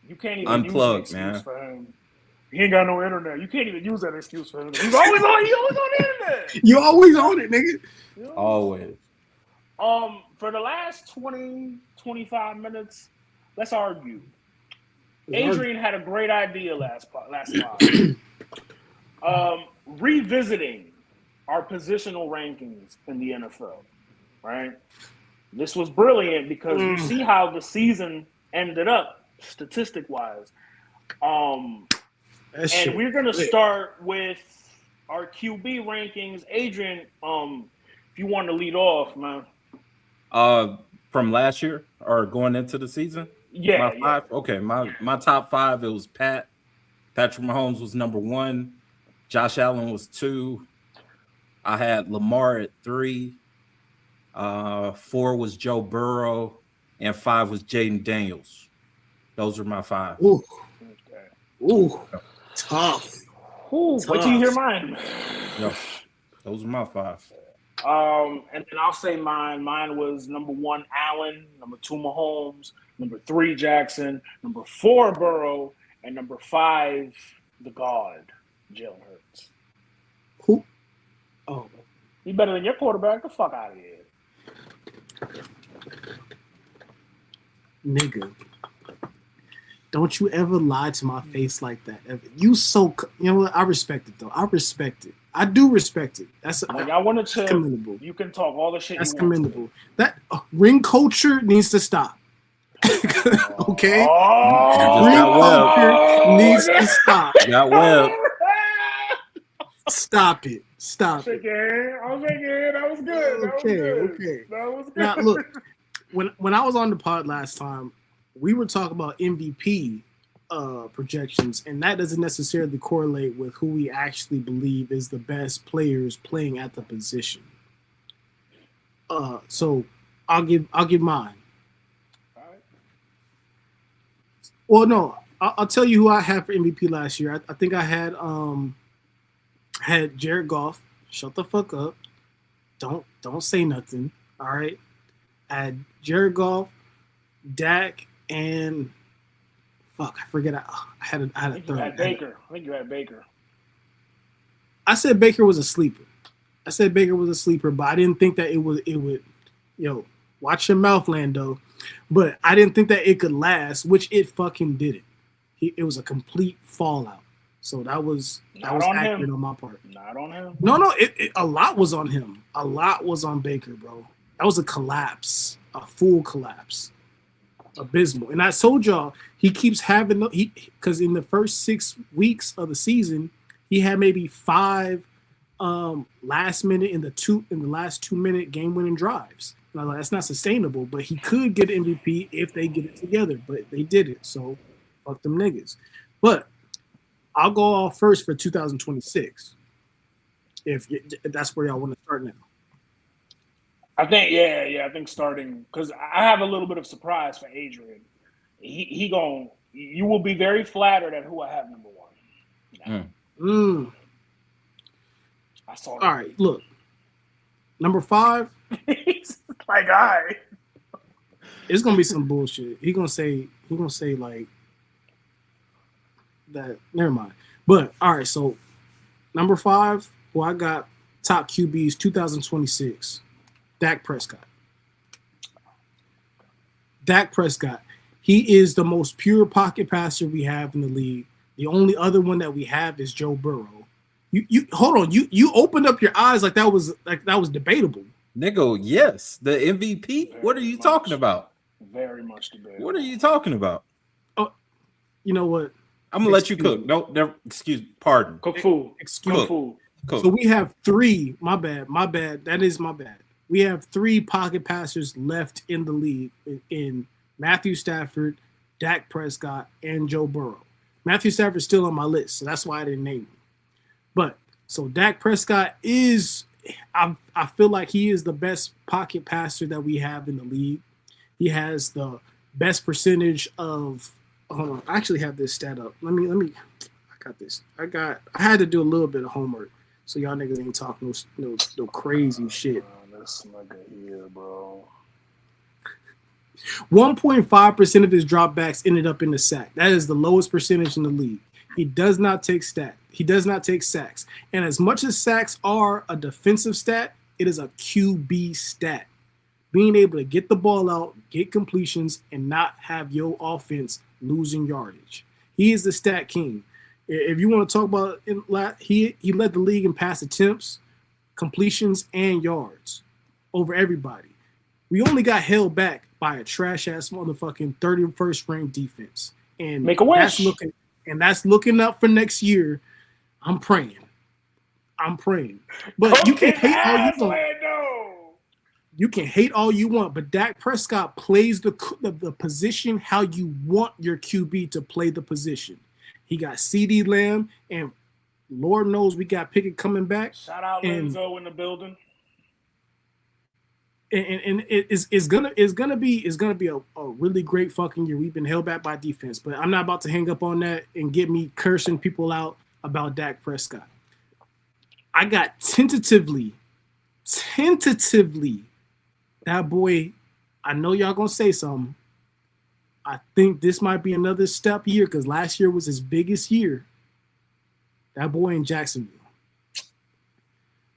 You can't even use an excuse for him. He ain't got no internet. You can't even use that excuse for him. He's always on the internet. You always on it, nigga. Always. For the last 20, 25 minutes, let's argue. Adrian had a great idea last pod. Revisiting our positional rankings in the NFL, right? This was brilliant because you see how the season ended up statistic-wise. And we're going to start with our QB rankings. Adrian, if you want to lead off, man. From last year or going into the season? Yeah. My five? Yeah. Okay, my top five, it was Patrick Mahomes was number 1. Josh Allen was 2. I had Lamar at 3. 4 was Joe Burrow, and 5 was Jaden Daniels. Those were my 5. Ooh, tough. Wait till you hear mine. No, those are my 5. And then I'll say mine. Mine was number 1, Allen. Number 2, Mahomes. Number 3, Jackson. Number 4, Burrow. And number 5, the God, Jalen Hurts. Who? Oh, he better than your quarterback. Get the fuck out of here. Nigga, don't you ever lie to my face like that. You know what? I respect it though. I respect it. I do respect it. That's I want to commendable. You can talk all the shit. That's commendable. That ring culture needs to stop. Okay, ring culture needs to stop. Got web. Stop it. Stop it. I was thinking. That was good. Okay. Now look, when I was on the pod last time, we were talking about MVP projections, and that doesn't necessarily correlate with who we actually believe is the best players playing at the position. So I'll give mine. All right. Well, no, I'll tell you who I had for MVP last year. I think I had Jared Goff. Shut the fuck up. Don't say nothing. All right. I had Jared Goff, Dak, and fuck, I forget. I had a third. You had Baker. I think you had Baker. I said Baker was a sleeper. But I didn't think that it would. Watch your mouth, Lando. But I didn't think that it could last, which it fucking didn't. It was a complete fallout. So that was accurate on my part. Not on him. No, a lot was on him. A lot was on Baker, bro. That was a collapse, a full collapse, abysmal. And I told y'all he keeps having because in the first 6 weeks of the season he had maybe 5 last minute in the last 2-minute game winning drives. And I was like, that's not sustainable. But he could get MVP if they get it together. But they did it, so fuck them niggas. But I'll go off first for 2026. If that's where y'all want to start now. I think starting because I have a little bit of surprise for Adrian. You will be very flattered at who I have number 1. I saw that. All right, look. Number 5. My guy. It's gonna be some bullshit. He gonna say like that. Never mind. But all right, so number 5, who I got top QBs 2026. Dak Prescott. He is the most pure pocket passer we have in the league. The only other one that we have is Joe Burrow. You hold on. You opened up your eyes like that was debatable. Nigga, yes. The MVP? What are you talking about? Very much debatable. What are you talking about? Oh, you know what? I'm gonna let you cook. No, never, pardon. Cook food. Excuse food. Cook. So we have 3. My bad. That is my bad. We have 3 pocket passers left in the league in Matthew Stafford, Dak Prescott, and Joe Burrow. Matthew Stafford's still on my list, so that's why I didn't name him. But so Dak Prescott is, I feel like he is the best pocket passer that we have in the league. He has the best percentage of. Hold on, I actually have this stat up. Let me. I got this. I had to do a little bit of homework, so y'all niggas ain't talking no crazy shit. This nigga here, bro. 1.5% of his dropbacks ended up in the sack. That is the lowest percentage in the league. He does not take sacks. And as much as sacks are a defensive stat, it is a QB stat. Being able to get the ball out, get completions, and not have your offense losing yardage. He is the stat king. If you want to talk about it, he led the league in pass attempts, completions, and yards over everybody. We only got held back by a trash-ass motherfucking 31st ranked defense. And make a wish. That's looking up for next year. I'm praying. But you can hate all you want. You can hate all you want, but Dak Prescott plays the position how you want your QB to play the position. He got CeeDee Lamb, and Lord knows we got Pickett coming back. Shout out Lenzo in the building. And it's gonna be a really great fucking year. We've been held back by defense, but I'm not about to hang up on that and get me cursing people out about Dak Prescott. I got tentatively, that boy. I know y'all gonna say something. I think this might be another step year because last year was his biggest year. That boy in Jacksonville.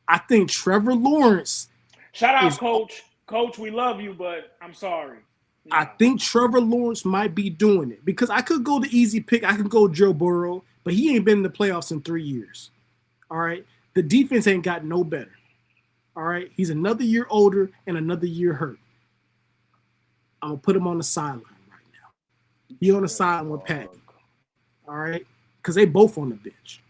I think Trevor Lawrence. Shout out, Coach. Coach, we love you, but I'm sorry. Yeah. I think Trevor Lawrence might be doing it because I could go the easy pick. I could go Joe Burrow, but he ain't been in the playoffs in 3 years. All right. The defense ain't got no better. All right. He's another year older and another year hurt. I'm going to put him on the sideline right now. He on the sideline with Patty. All right. Because they both on the bench.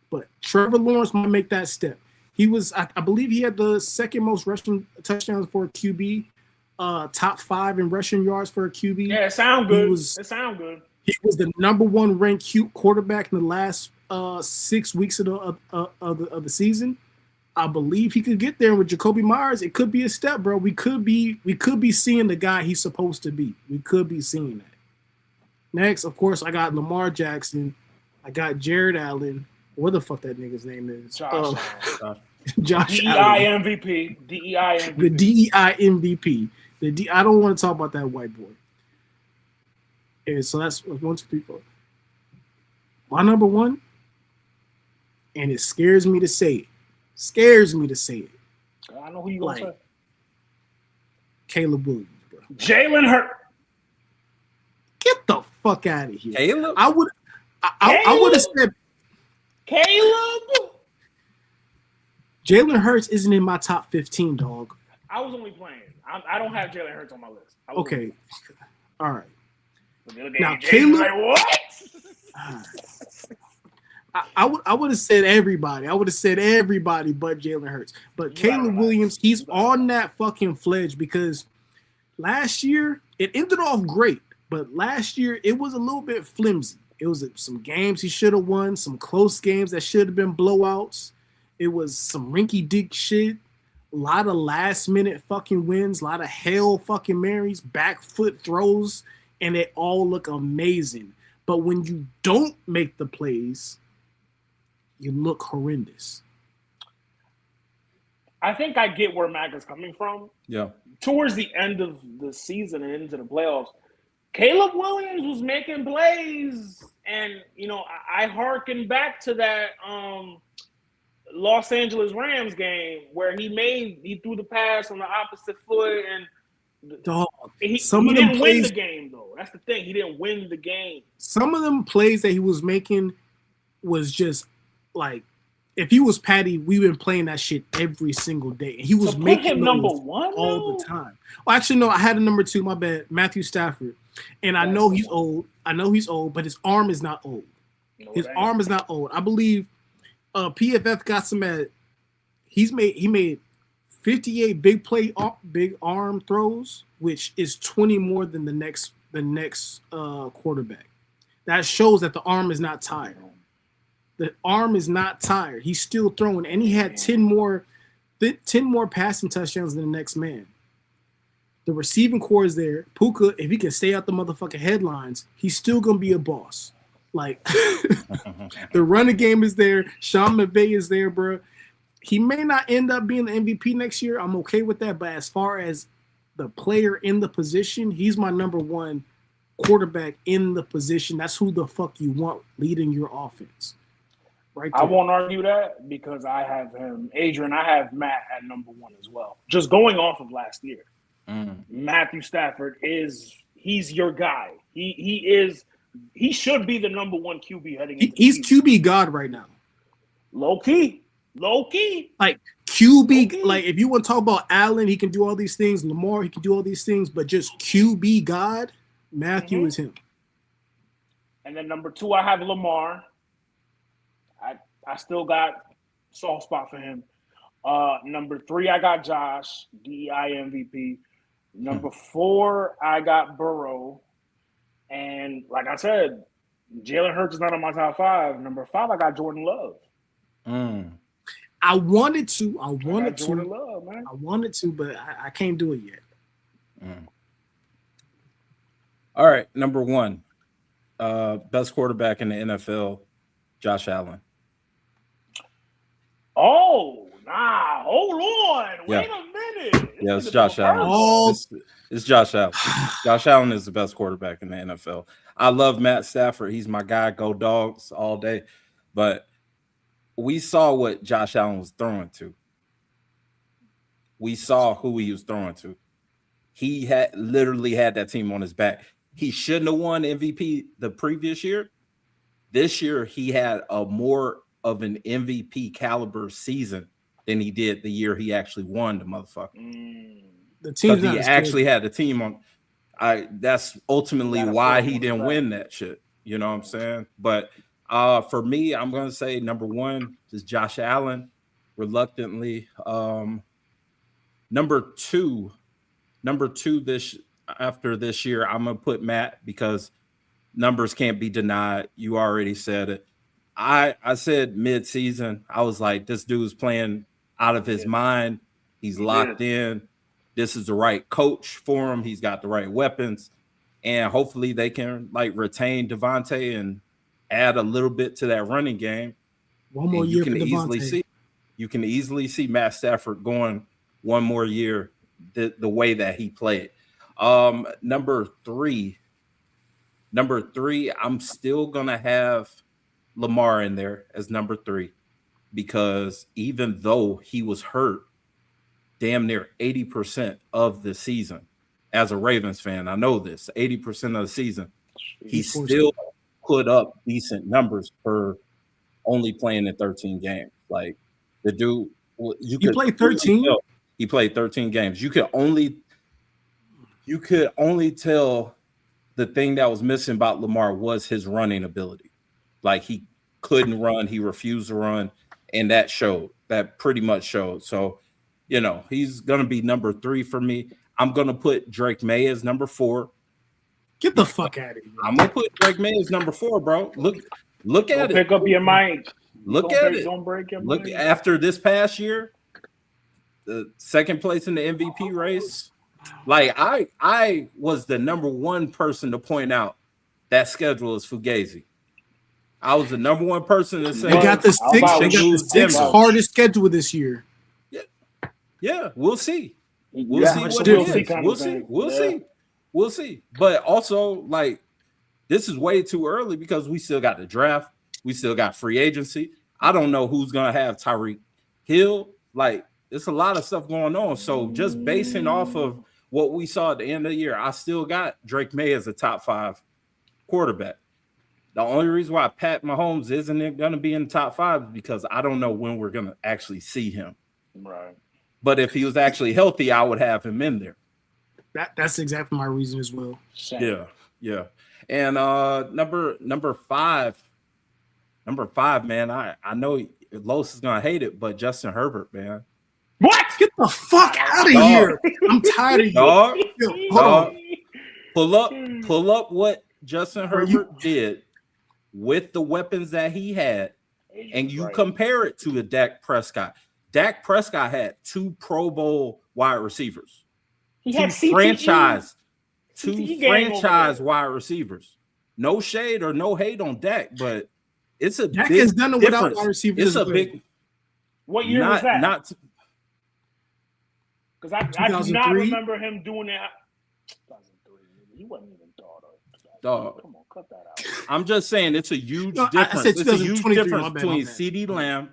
But Trevor Lawrence might make that step. He was, I believe he had the second most rushing touchdowns for a QB top 5 in rushing yards for a QB. Yeah, it sound good. It sound good. He was the number 1 ranked quarterback in the last 6 weeks of the season. I believe he could get there with Jacoby Myers. It could be a step, bro. We could be seeing the guy he's supposed to be. We could be seeing that. Next, of course, I got Lamar Jackson. I got Jared Allen. What the fuck that nigga's name is? Josh Allen. MVP. The DEI MVP. I don't want to talk about that white boy. And so that's 1, 2, 3, 4. My number 1, and it scares me to say it. I know who you gonna say. Caleb Williams, bro. Jalen Hurts. Get the fuck out of here. Caleb? I would have said Caleb. Jalen Hurts isn't in my top 15, dog. I was only playing. I don't have Jalen Hurts on my list. Okay. All right. Now Caleb, like, what? I would have said everybody. I would have said everybody but Jalen Hurts. But Caleb Williams, he's on that fucking fledge because last year it ended off great, but last year it was a little bit flimsy. It was some games he should have won, some close games that should have been blowouts. It was some rinky-dink shit, a lot of last-minute fucking wins, a lot of Hail fucking Marys, back foot throws, and they all look amazing. But when you don't make the plays, you look horrendous. I think I get where Mac is coming from. Yeah. Towards the end of the season and into the playoffs, Caleb Williams was making plays, and I harken back to that Los Angeles Rams game where he threw the pass on the opposite foot, and Dog, he didn't win the game though. That's the thing. He didn't win the game. Some of them plays that he was making was just like, if he was Patty, we've been playing that shit every single day. He was making him number 1 all the time. Well, actually, no, I had a number 2. My bad, Matthew Stafford. And I know he's old. But his arm is not old. His arm is not old. I believe PFF got some at. He made 58 big arm throws, which is 20 more than the next quarterback. That shows that the arm is not tired. The arm is not tired. He's still throwing, and he had 10 more passing touchdowns than the next man. The receiving core is there. Puka, if he can stay out the motherfucking headlines, he's still gonna be a boss. Like the running game is there. Sean McVay is there, bro. He may not end up being the MVP next year. I'm okay with that. But as far as the player in the position, he's my number 1 quarterback in the position. That's who the fuck you want leading your offense. Right there. I won't argue that because I have him. Adrian, I have Matt at number 1 as well. Just going off of last year. Matthew Stafford he's your guy. He should be the number 1 QB heading into he's QB God right now. Low key. Like QB, like if you want to talk about Allen, he can do all these things. Lamar, he can do all these things, but just QB God, Matthew is him. And then number 2, I have Lamar. I still got soft spot for him. Number 3, I got Josh, DEI MVP. Number 4, I got Burrow. And like I said, Jalen Hurts is not on my top 5. Number 5, I got Jordan Love. I wanted to, Jordan Love, man. I wanted to, but I can't do it yet. All right, number 1, best quarterback in the NFL, Josh Allen. Oh, nah, hold on. Wait a minute. Yeah, it's Josh Allen. It's Josh Allen. Josh Allen is the best quarterback in the NFL. I love Matt Stafford. He's my guy. Go Dogs all day. But we saw what Josh Allen was throwing to. We saw who he was throwing to. He literally had that team on his back. He shouldn't have won MVP the previous year. This year, he had a more of an MVP caliber season than he did the year he actually won the motherfucker. The team he actually had the team on. That's ultimately why he didn't win that shit. You know what I'm saying? But for me, I'm gonna say number 1 is Josh Allen. Reluctantly, number 2 Number 2 after this year, I'm gonna put Matt because numbers can't be denied. You already said it. I said mid-season, I was like, this dude's playing out of his mind. He's locked in. This is the right coach for him. He's got the right weapons. And hopefully they can retain Devontae and add a little bit to that running game. One more year for Devontae. You can easily see Matt Stafford going one more year the way that he played. Number three, I'm still gonna have Lamar in there as number 3 because even though he was hurt damn near 80% of the season, as a Ravens fan, I know this, 80% of the season, he still put up decent numbers for only playing in 13 games. Like the dude, he played 13. He played 13 games. You could only tell the thing that was missing about Lamar was his running ability. Like he couldn't run, he refused to run, and that showed. That pretty much showed. So, he's gonna be number 3 for me. I'm gonna put Drake May as number 4. Get the fuck out of here. I'm gonna put Drake May as number 4, bro. Look at it. Pick up your mic. Look at it. Don't break your Look mind. after this past year, the second place in the MVP race. Like I was the number 1 person to point out that schedule is fugazi. I was the number 1 person to say they got the 6 hardest schedule this year. Yeah, we'll see. We'll see what it is. We'll see. But also, this is way too early because we still got the draft. We still got free agency. I don't know who's gonna have Tyreek Hill. It's a lot of stuff going on. So just basing off of what we saw at the end of the year, I still got Drake May as a top 5 quarterback. The only reason why Pat Mahomes isn't going to be in the top 5 is because I don't know when we're going to actually see him. Right. But if he was actually healthy, I would have him in there. That's exactly my reason as well. Yeah. And number 5, man, I know Los is going to hate it, but Justin Herbert, man. What? Get the fuck out of here. I'm tired of you. Dog. Hold on. Pull up what Justin Herbert did with the weapons that he had, and you compare it to a Dak Prescott. Dak Prescott had 2 Pro Bowl wide receivers. He had two franchise wide receivers. No shade or no hate on Dak, but it's a Dak big has done it difference. without wide receivers. It's a big. What year was that? Because I do not 2003? remember him doing that. 2003. He wasn't even Dog. Come on, cut that out. I'm just saying it's a huge difference. I said It's a huge 2023, difference between my bad. CeeDee Lamb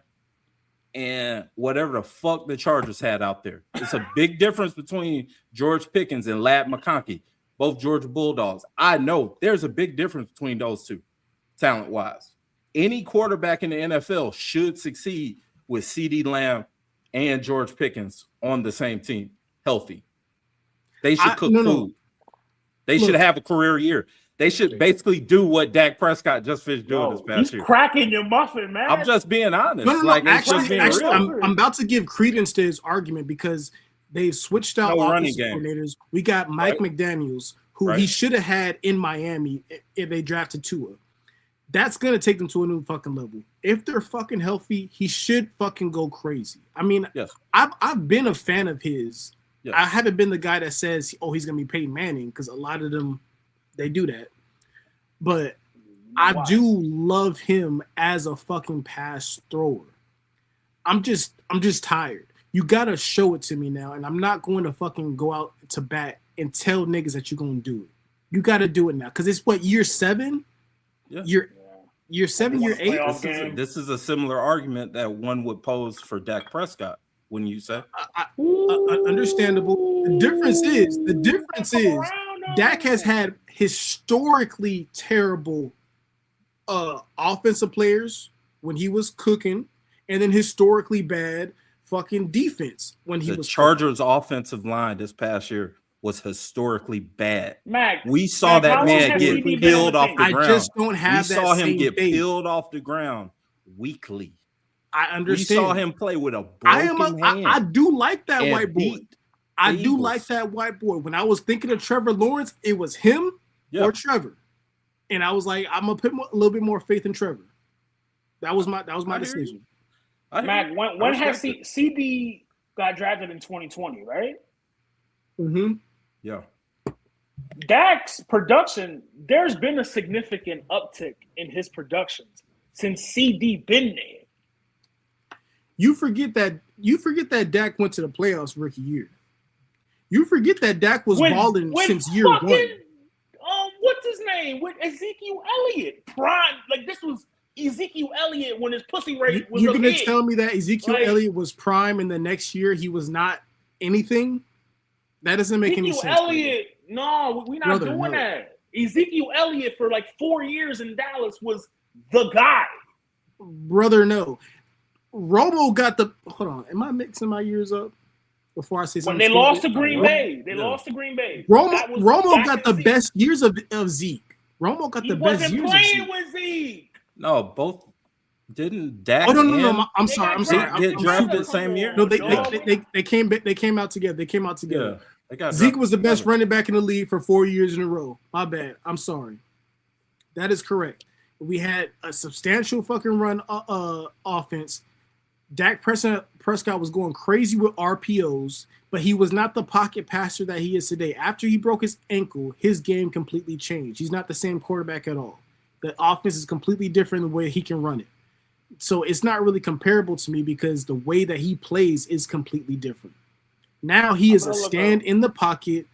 and whatever the fuck the Chargers had out there. It's a big difference between George Pickens and Ladd McConkey, both Georgia Bulldogs. I know there's a big difference between those two, talent-wise. Any quarterback in the NFL should succeed with CeeDee Lamb and George Pickens on the same team, healthy. They should cook food. They should have a career year. They should basically do what Dak Prescott just finished doing this past year. Cracking your muffin, man. I'm just being honest. No. Actually, real. I'm about to give credence to his argument because they've switched out offensive coordinators. We got Mike McDaniels, who he should have had in Miami if they drafted Tua. That's going to take them to a new fucking level. If they're fucking healthy, he should fucking go crazy. I mean, I've been a fan of his. Yes. I haven't been the guy that says, oh, he's going to be Peyton Manning, because a lot of them, they do that. But I do love him as a fucking pass thrower. I'm just tired. You got to show it to me now, and I'm not going to fucking go out to bat and tell niggas that you're going to do it. You got to do it now, because it's year 7? Yeah. Year 7, year 8? This is a similar argument that one would pose for Dak Prescott. Wouldn't you say? Understandable. The difference is Dak has had historically terrible offensive players when he was cooking, and then historically bad fucking defense when he was. The Chargers' offensive line this past year was historically bad. Mac, we saw that man get peeled off the ground. I just don't have that. We saw him get peeled off the ground weekly. I understand. We saw him play with a broken hand. I do like that white boy. I do like that whiteboard. When I was thinking of Trevor Lawrence, it was him or Trevor, and I was like, I'm gonna put a little bit more faith in Trevor. That was my decision. Mac, when has CD got drafted in 2020, right? Mm-hmm. Yeah. Dak's production, there's been a significant uptick in his productions since CD been there. You forget that Dak went to the playoffs rookie year. You forget that Dak was balling since year one. What's his name? With Ezekiel Elliott. Prime. Like, this was Ezekiel Elliott when his pussy rate was You're going to tell me that Ezekiel Elliott was prime and the next year he was not anything? That doesn't make any sense. Ezekiel Elliott, no, we're not doing that. Ezekiel Elliott for like 4 years in Dallas was the guy. Brother, no. Romo got the – hold on. Am I mixing my years up? Before I say something. When they lost to Green Bay. Lost to Green Bay. Romo got the best years of Zeke. Romo got the best years of Zeke. He wasn't playing with Zeke. No, both didn't Dak. Oh no. I'm sorry. Get drafted the same year. No, they came out together. Yeah, Zeke was the best running back in the league for 4 years in a row. My bad. I'm sorry. That is correct. We had a substantial fucking run offense. Dak Prescott was going crazy with RPOs, but he was not the pocket passer that he is today. After he broke his ankle, his game completely changed. He's not the same quarterback at all. The offense is completely different the way he can run it. So it's not really comparable to me because the way that he plays is completely different. Now he is a stand in the pocket,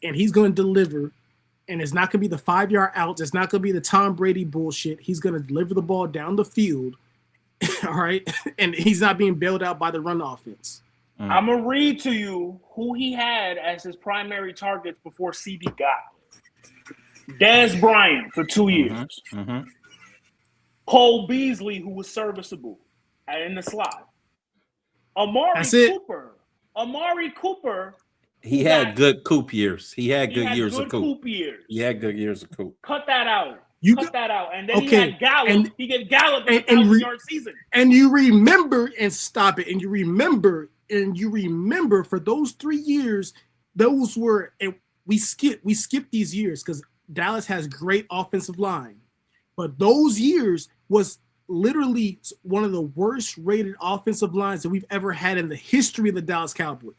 and he's going to deliver, and it's not going to be the 5-yard outs. It's not going to be the Tom Brady bullshit. He's going to deliver the ball down the field. All right, and he's not being bailed out by the run offense. I'm gonna read to you who he had as his primary targets before CD got. Dez Bryant for 2 years. Mm-hmm. Cole Beasley, who was serviceable in the slot. Amari Cooper. He had good Coop years. He had good years of Coop. Cut that out. And then he had Gallup. He gave Gallup a 1,000-yard season. And you remember, and stop it. And you remember for those 3 years, those were, and we skipped these years because Dallas has great offensive line. But those years was literally one of the worst rated offensive lines that we've ever had in the history of the Dallas Cowboys.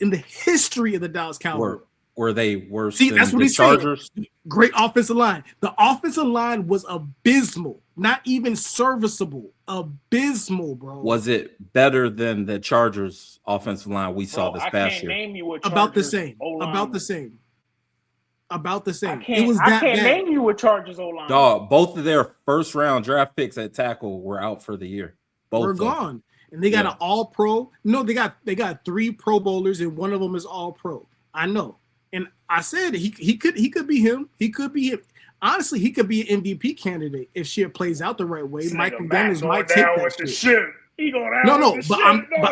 Were they worse See, than that's what the he's Chargers? Saying. Great offensive line. The offensive line was abysmal, not even serviceable. Abysmal, bro. Was it better than the Chargers offensive line we saw this past year? Name you a About the same. It was that bad. I can't name you a Chargers O-line. Dog, both of their first round draft picks at tackle were out for the year. Both were gone. And they got an all-pro. No, they got 3 Pro Bowlers, and one of them is all-pro. I know. And I said he could be him. He could be him. Honestly, he could be an MVP candidate if shit plays out the right way. Mike McDaniels might take that shit.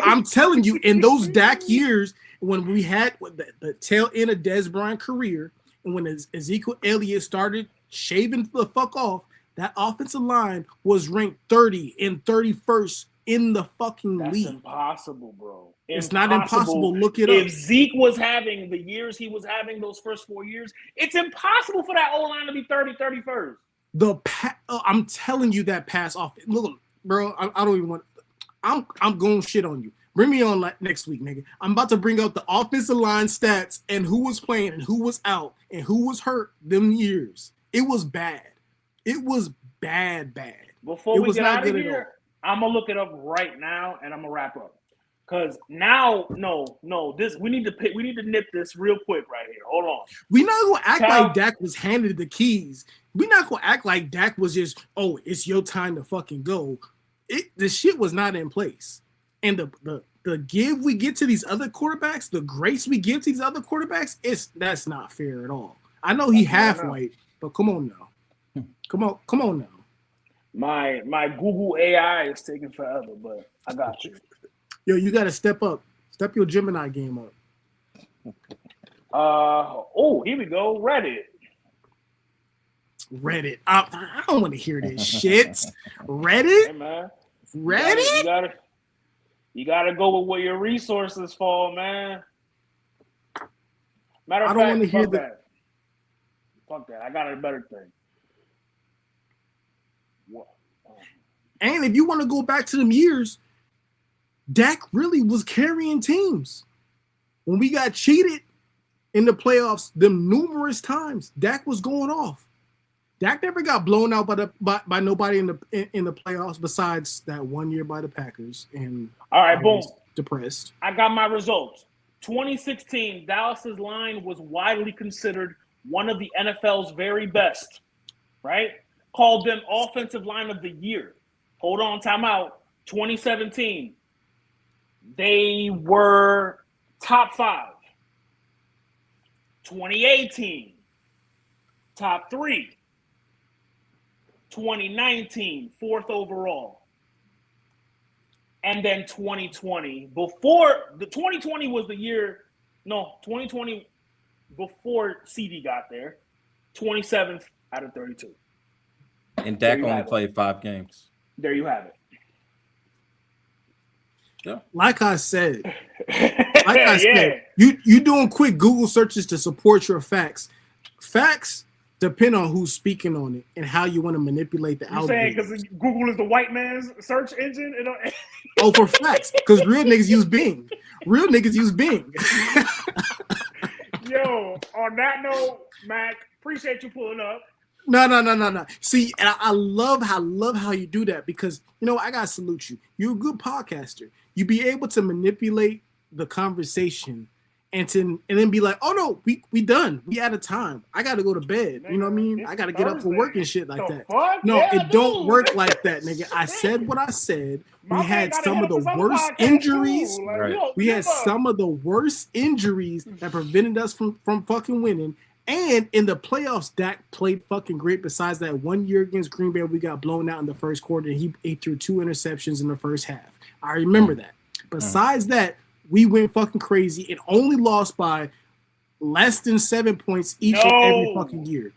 I'm telling you, in those Dak years when we had the tail end of Dez Bryant career, and when Ezekiel Elliott started shaving the fuck off, that offensive line was ranked 30 and 31st in the fucking league. That's impossible, bro. It's not impossible. Look it up. If Zeke was having the years he was having those first 4 years, it's impossible for that O-line to be 30, 31st. I'm telling you that pass off. Look, bro, I don't even want. I'm going shit on you. Bring me on next week, nigga. I'm about to bring out the offensive line stats and who was playing and who was out and who was hurt them years. It was bad. It was bad. Before we get out of here, I'm gonna look it up right now and I'm gonna wrap up. Cause now, we need to nip this real quick right here. Hold on. We're not gonna act like Dak was handed the keys. We're not gonna act like Dak was just, oh, it's your time to fucking go. The shit was not in place. And the give we get to these other quarterbacks, the grace we give to these other quarterbacks, that's not fair at all. I know he halfway, but come on now. Come on now. My Google AI is taking forever, but I got you. Yo, you gotta step up. Step your Gemini game up. Here we go. Reddit. I don't want to hear this shit. Reddit? Hey, man. Reddit? You gotta go with what your resources fall, man. Matter of I don't fact, want to hear fuck the. that. Fuck that. I got a better thing. What? And if you want to go back to them years, Dak really was carrying teams. When we got cheated in the playoffs, them numerous times, Dak was going off. Dak never got blown out by nobody in the playoffs besides that 1 year by the Packers. And all right, boom. Depressed. I got my results. 2016, Dallas's line was widely considered one of the NFL's very best, right? Called them offensive line of the year. Hold on, time out. 2017, they were top 5. 2018, top 3. 2019, 4th overall. And then 2020, before the 2020 was the year, no, 2020 before CD got there, 27th out of 32. And Dak only played 5 games. There you have it. Yeah. Like I said, you doing quick Google searches to support your facts. Facts depend on who's speaking on it and how you want to manipulate the algorithm. Saying because Google is the white man's search engine? Oh, for facts. Because real niggas use Bing. Real niggas use Bing. Yo, on that note, Mac, appreciate you pulling up. No. See, and I love how you do that because, you know, I got to salute you. You're a good podcaster. You be able to manipulate the conversation and then be like, oh, no, we done. We out of time. I got to go to bed. You know what I mean? I got to get up for work and shit like that. Fuck? No, yeah, it don't work like that, nigga. I said what I said. We had some of the worst injuries. We had some of the worst injuries that prevented us from fucking winning. And in the playoffs, Dak played fucking great. Besides that 1 year against Green Bay, we got blown out in the first quarter, and he threw 2 interceptions in the first half. I remember that. Besides that, we went fucking crazy and only lost by less than 7 points each and every fucking year.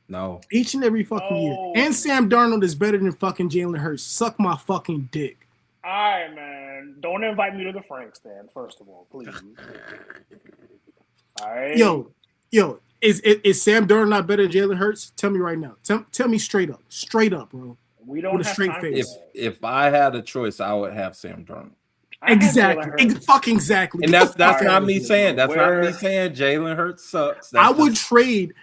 No. Each and every fucking year. And Sam Darnold is better than fucking Jalen Hurts. Suck my fucking dick. All right, man. Don't invite me to the Frank stand, first of all, please. All right. Yo, is Sam Darnold not better than Jalen Hurts? Tell me right now. Tell me straight up, bro. We don't have straight face. If I had a choice, I would have Sam Darnold. Exactly. Fucking exactly. And that's not me saying. That's not me saying Jalen Hurts sucks. I would trade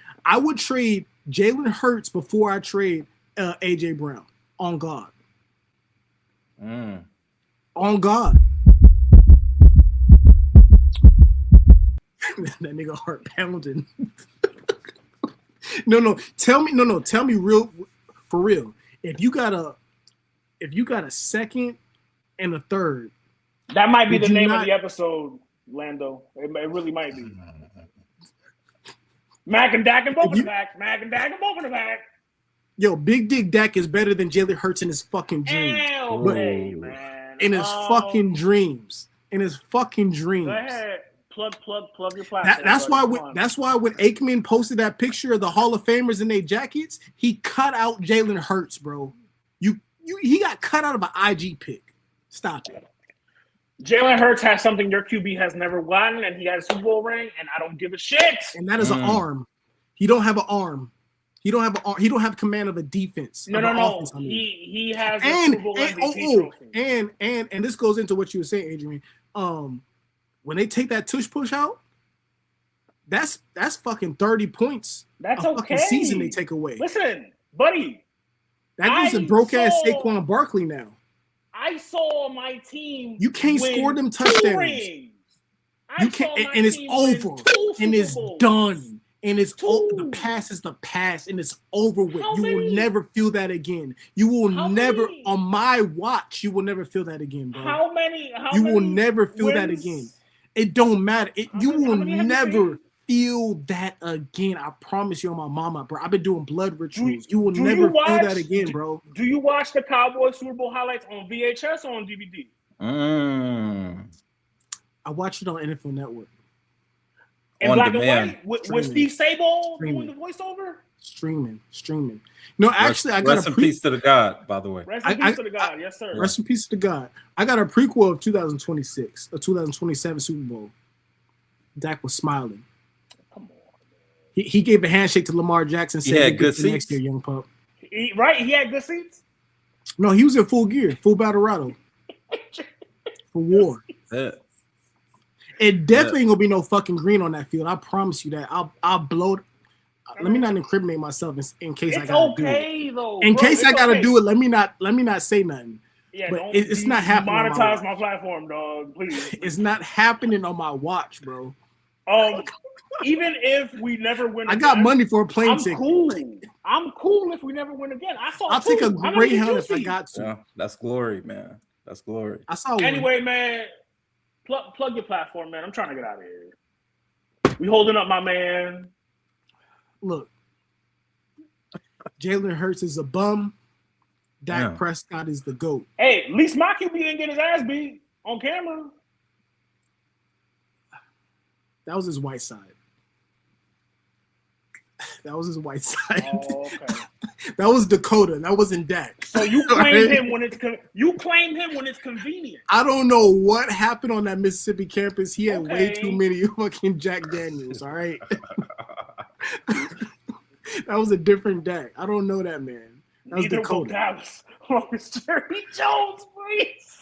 Jalen Hurts before I trade AJ Brown. On God. On God. That nigga heart pounding. No. Tell me real for real. If you got a second and a third. That might be the name of the episode, Lando. It really might be. Mac and Dak and both in the back. Mac and Dak and both in the back. Yo, Big Dick Dak is better than Jalen Hurts in his fucking dreams. Man. In his fucking dreams. In his fucking dreams. Go ahead. Plug your platform. That's why when Aikman posted that picture of the Hall of Famers in their jackets, he cut out Jalen Hurts, bro. He got cut out of an IG pic. Stop it. Jalen Hurts has something your QB has never gotten, and he got a Super Bowl ring, and I don't give a shit. And that is an arm. He don't have an arm. He don't have command of a defense. No. Offense, I mean. He has a Super Bowl MVP trophy. And this goes into what you were saying, Adrian. When they take that tush push out, that's fucking 30 points. That's a fucking season they take away. Listen, buddy. That gives a broke ass Saquon Barkley now. I saw my team. You can't score them touchdowns. You can't, and it's over, and it's done, and it's the pass is the pass, and it's over with. You will never feel that again. You will never, on my watch, you will never feel that again, bro. How many? You will never feel that again. It don't matter. You will never feel that again. I promise you on my mama, bro. I've been doing blood rituals. You will never feel that again, bro. Do you watch the Cowboys Super Bowl highlights on VHS or on DVD? I watched it on NFL Network. In black and white? With Steve Sable doing the voiceover? Streaming. No, actually, I got rest in peace to the God, by the way. Rest in peace to the God, yes, sir. Rest in peace to the God. I got a prequel of 2026, a 2027 Super Bowl. Dak was smiling. He gave a handshake to Lamar Jackson. Said, He had good next seats. year, young pup. He had good seats. No, he was in full gear, full battle rattle for war. Yeah. It definitely ain't gonna be no fucking green on that field. I promise you that. I'll blow. Let me not incriminate myself in case I gotta do it. Though. In case I gotta do it, let me not say nothing. Yeah, but it's not happening. Monetize my platform, dog. Please. It's not happening on my watch, bro. Even if we never win, I got money for a plane ticket. Cool. I'm cool if we never win again. I'll take a Greyhound if I got to. Yeah, that's glory, man. That's glory. I saw. Anyway, man, plug your platform, man. I'm trying to get out of here. We holding up, my man. Look, Jalen Hurts is a bum. Dak Prescott is the GOAT. Hey, at least my QB didn't get his ass beat on camera. That was his white side. That was his white side. Oh, okay. That was Dakota. That wasn't Dak. So you claim him when it's convenient. I don't know what happened on that Mississippi campus. He had way too many fucking Jack Daniels. All right. That was a different Dak. I don't know that man. That was Dakota. Dallas. Jerry Jones, please.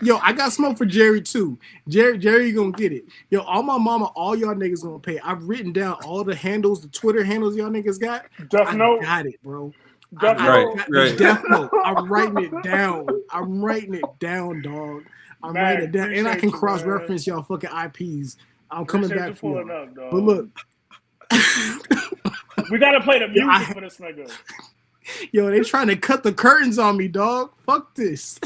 Yo, I got smoke for Jerry too. Jerry gonna get it. Yo, all my mama, all y'all niggas gonna pay. I've written down all the handles, the Twitter handles y'all niggas got. Death Note. Got it, bro. Right. Death Note. I'm writing it down. I'm writing it down, dog. I'm writing it down, and I can cross-reference y'all fucking IPs. I'm coming back for you. But look, we gotta play the music for this nigga. Yo, they trying to cut the curtains on me, dog. Fuck this.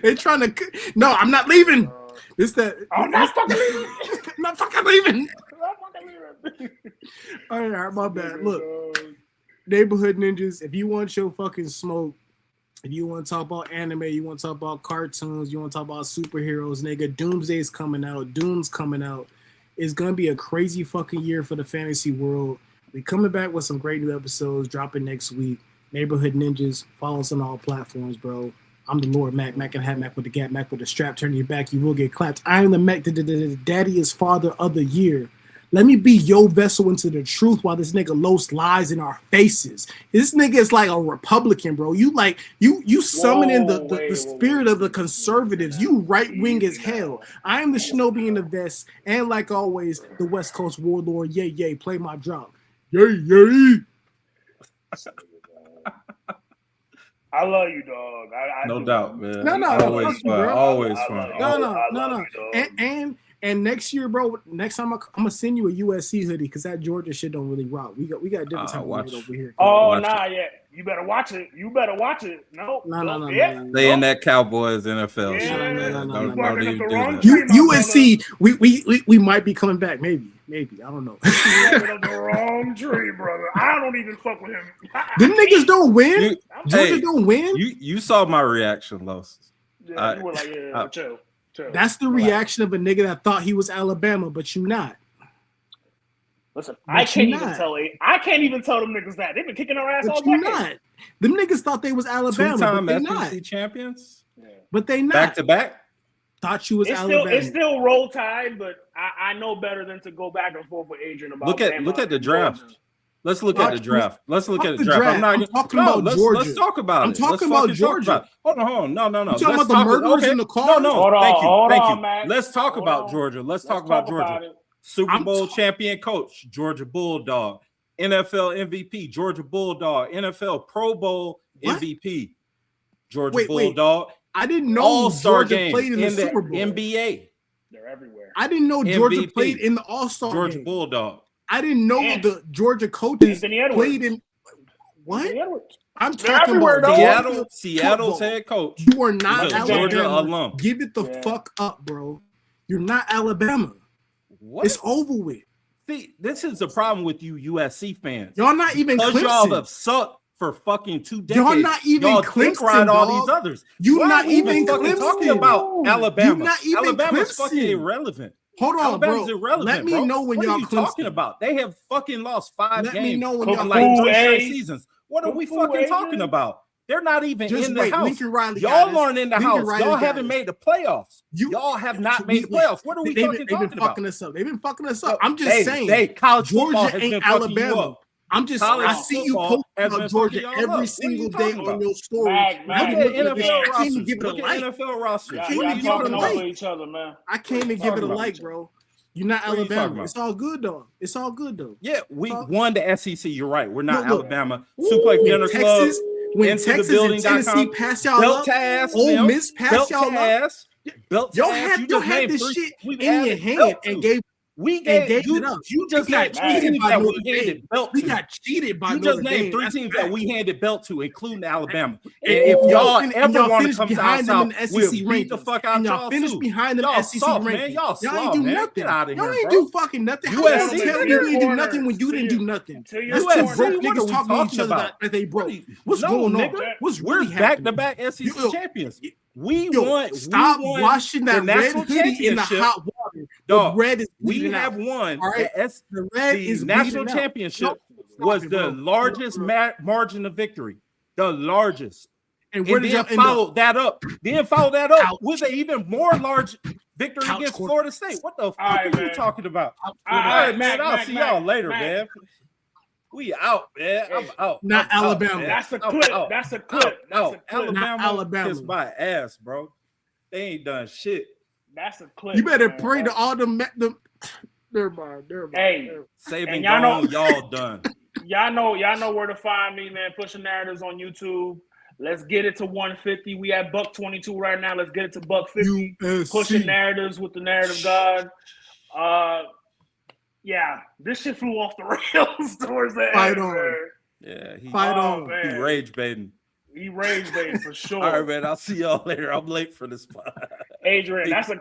They trying to. No, I'm not leaving. I'm not fucking leaving. I'm not fucking leaving. All right, my bad. Look, neighborhood ninjas. If you want your fucking smoke, if you want to talk about anime, you want to talk about cartoons, you want to talk about superheroes, nigga. Doomsday's coming out. Doom's coming out. It's gonna be a crazy fucking year for the fantasy world. We coming back with some great new episodes dropping next week. Neighborhood Ninjas, follow us on all platforms, bro. I'm the Lord Mac, Mac and Hat, Mac with the gap, Mac with the strap. Turn your back, you will get clapped. I am the Mac, the daddiest father of the year. Let me be your vessel into the truth while this nigga Los lies in our faces. This nigga is like a Republican, bro. You summoning the spirit of the conservatives. You right wing as hell. I am the Shinobi in the vest, and like always, the West Coast warlord. Yay, yay, play my drop. Yay, yay. I love you, dog. No doubt, man. No, always fun. Always fun. No. And next year, bro. Next time I'm gonna send you a USC hoodie because that Georgia shit don't really rock. We got a different type of over here. Oh nah, yeah. You better watch it. No. Stay in that Cowboys NFL. USC. We might be coming back. Maybe. I don't know. You're up the wrong tree, brother. I don't even fuck with him. Them niggas don't win. Georgia don't win. You saw my reaction, Los. Yeah, you were like, chill. That's the reaction of a nigga that thought he was Alabama, but you not. Listen, I can't even tell them niggas that. They've been kicking our ass all day. Not. Them niggas thought they was Alabama, Two-time but they SEC not. champions. Yeah. But they not. Back to back. Thought you was Alabama. It's still roll tide, but I know better than to go back and forth with Adrian about. Look at the draft. Let's look at the draft. Let's look at the draft. I'm talking about Georgia. Let's talk about it. I'm talking about Georgia. Hold on. No. You talking about the murderers in the car? No. Thank you. Matt. Let's talk about Georgia. Let's talk about Georgia. Super Bowl champion coach, Georgia Bulldog. NFL MVP, Georgia Bulldog. NFL Pro Bowl MVP, Georgia Bulldog. I didn't know All-Star Georgia games played in the Super Bowl. NBA. They're everywhere. I didn't know Georgia played in the All-Star Georgia game. Bulldog. I didn't know the Georgia coaches played in what? I'm talking about Seattle's head coach. You are not Alabama. Georgia alum. Give it the fuck up, bro. You're not Alabama. What? It's over with. See, this is the problem with you USC fans. Y'all not even Clemson. Clemson. Y'all have sucked for fucking 2 decades. Y'all not even y'all Clemson, ride all dog. these others. You not even Clemson. Talking about Alabama. You not even Alabama's Clemson. fucking irrelevant. Hold on, Alabama's bro. irrelevant. Let me know when what y'all are you Clemson. talking about? They have fucking lost 5 Let games. me know when in y'all like 3 Adrian. seasons. What are we fucking talking about? They're not even Just in the wait. house. Lincoln Riley Y'all aren't in the Lincoln house. Riley Y'all got haven't us. made the playoffs. Y'all have not made the playoffs. What are we They've talking been about? fucking us up. They've been fucking us up. I'm just saying. College football Georgia has ain't been fucking you Alabama. up. I'm just. College I see you football has posting been about Georgia fucking y'all up. What are every you single day talking on about? your story. Mag, Look at Look NFL at I can't even rosters. give it a Look at like. NFL rosters. I Y'all can't even give it a talking over like. each other, man. I can't even give it a like, bro. You're not What are you talking Alabama. about? It's all good though. It's all good though. Yeah, we won the SEC. You're right. We're not Look. Alabama. Suplex Dinner Club. When Texas and Tennessee pass y'all Belt up, to ass. Ole Miss pass y'all up. Belt to Y'all ass. had this shit in your hand and gave. We gave it up. You just got named cheated by that Notre we handed Dame. belt We to. got cheated by You Notre just named Dame. 3 teams that we handed belt to, including Alabama. And And if y'all fin- ever y'all want to finish come to our behind them in South, the we'll SEC beat the rankings. fuck out And y'all y'all finish too. behind them Y'all SEC soft, rankings. man. Y'all Y'all ain't slob, do man. nothing. Get out of Y'all here, ain't bro. do fucking nothing. How USC, you tell me nigga. we ain't do nothing when you didn't do nothing? To your That's two USC, corner. broke what are niggas we talking to each talking other about? that they broke. No, What's going on? nigga. What's We're really happening? back-to-back SEC champions. We Yo, won. stop we won washing that the red national hoodie in the championship. hot water. Dog, The red is we bleeding have out. won. All right? The red is national bleeding out. championship Stop was it, the bro. largest margin of victory. The largest. And where did y'all then end up? follow that up Couch. with an even more large victory Couch against court. Florida State. What the fuck right, are you man. talking about? All All right, Mac, man. I'll see y'all later, Mac. man. We out, man. I'm out. Not I'm Alabama. Out, man. That's a I'm clip. out. That's a clip. That's a clip. Not Alabama Alabama. kissed my ass, bro. They ain't done shit. That's a clip. You better man. pray to all them. Never mind. Hey, Saban and y'all know- gone, y'all done. y'all know where to find me, man. Pushing Narratives on YouTube. Let's get it to 150. We at $122 right now. Let's get it to $150. USC. Pushing Narratives with the Narrative God. Yeah, this shit flew off the rails towards the Fight end, on. man. Yeah, he Fight on. Man. He rage baiting. He rage baiting for sure. All right, man. I'll see y'all later. I'm late for this spot. Adrian, that's a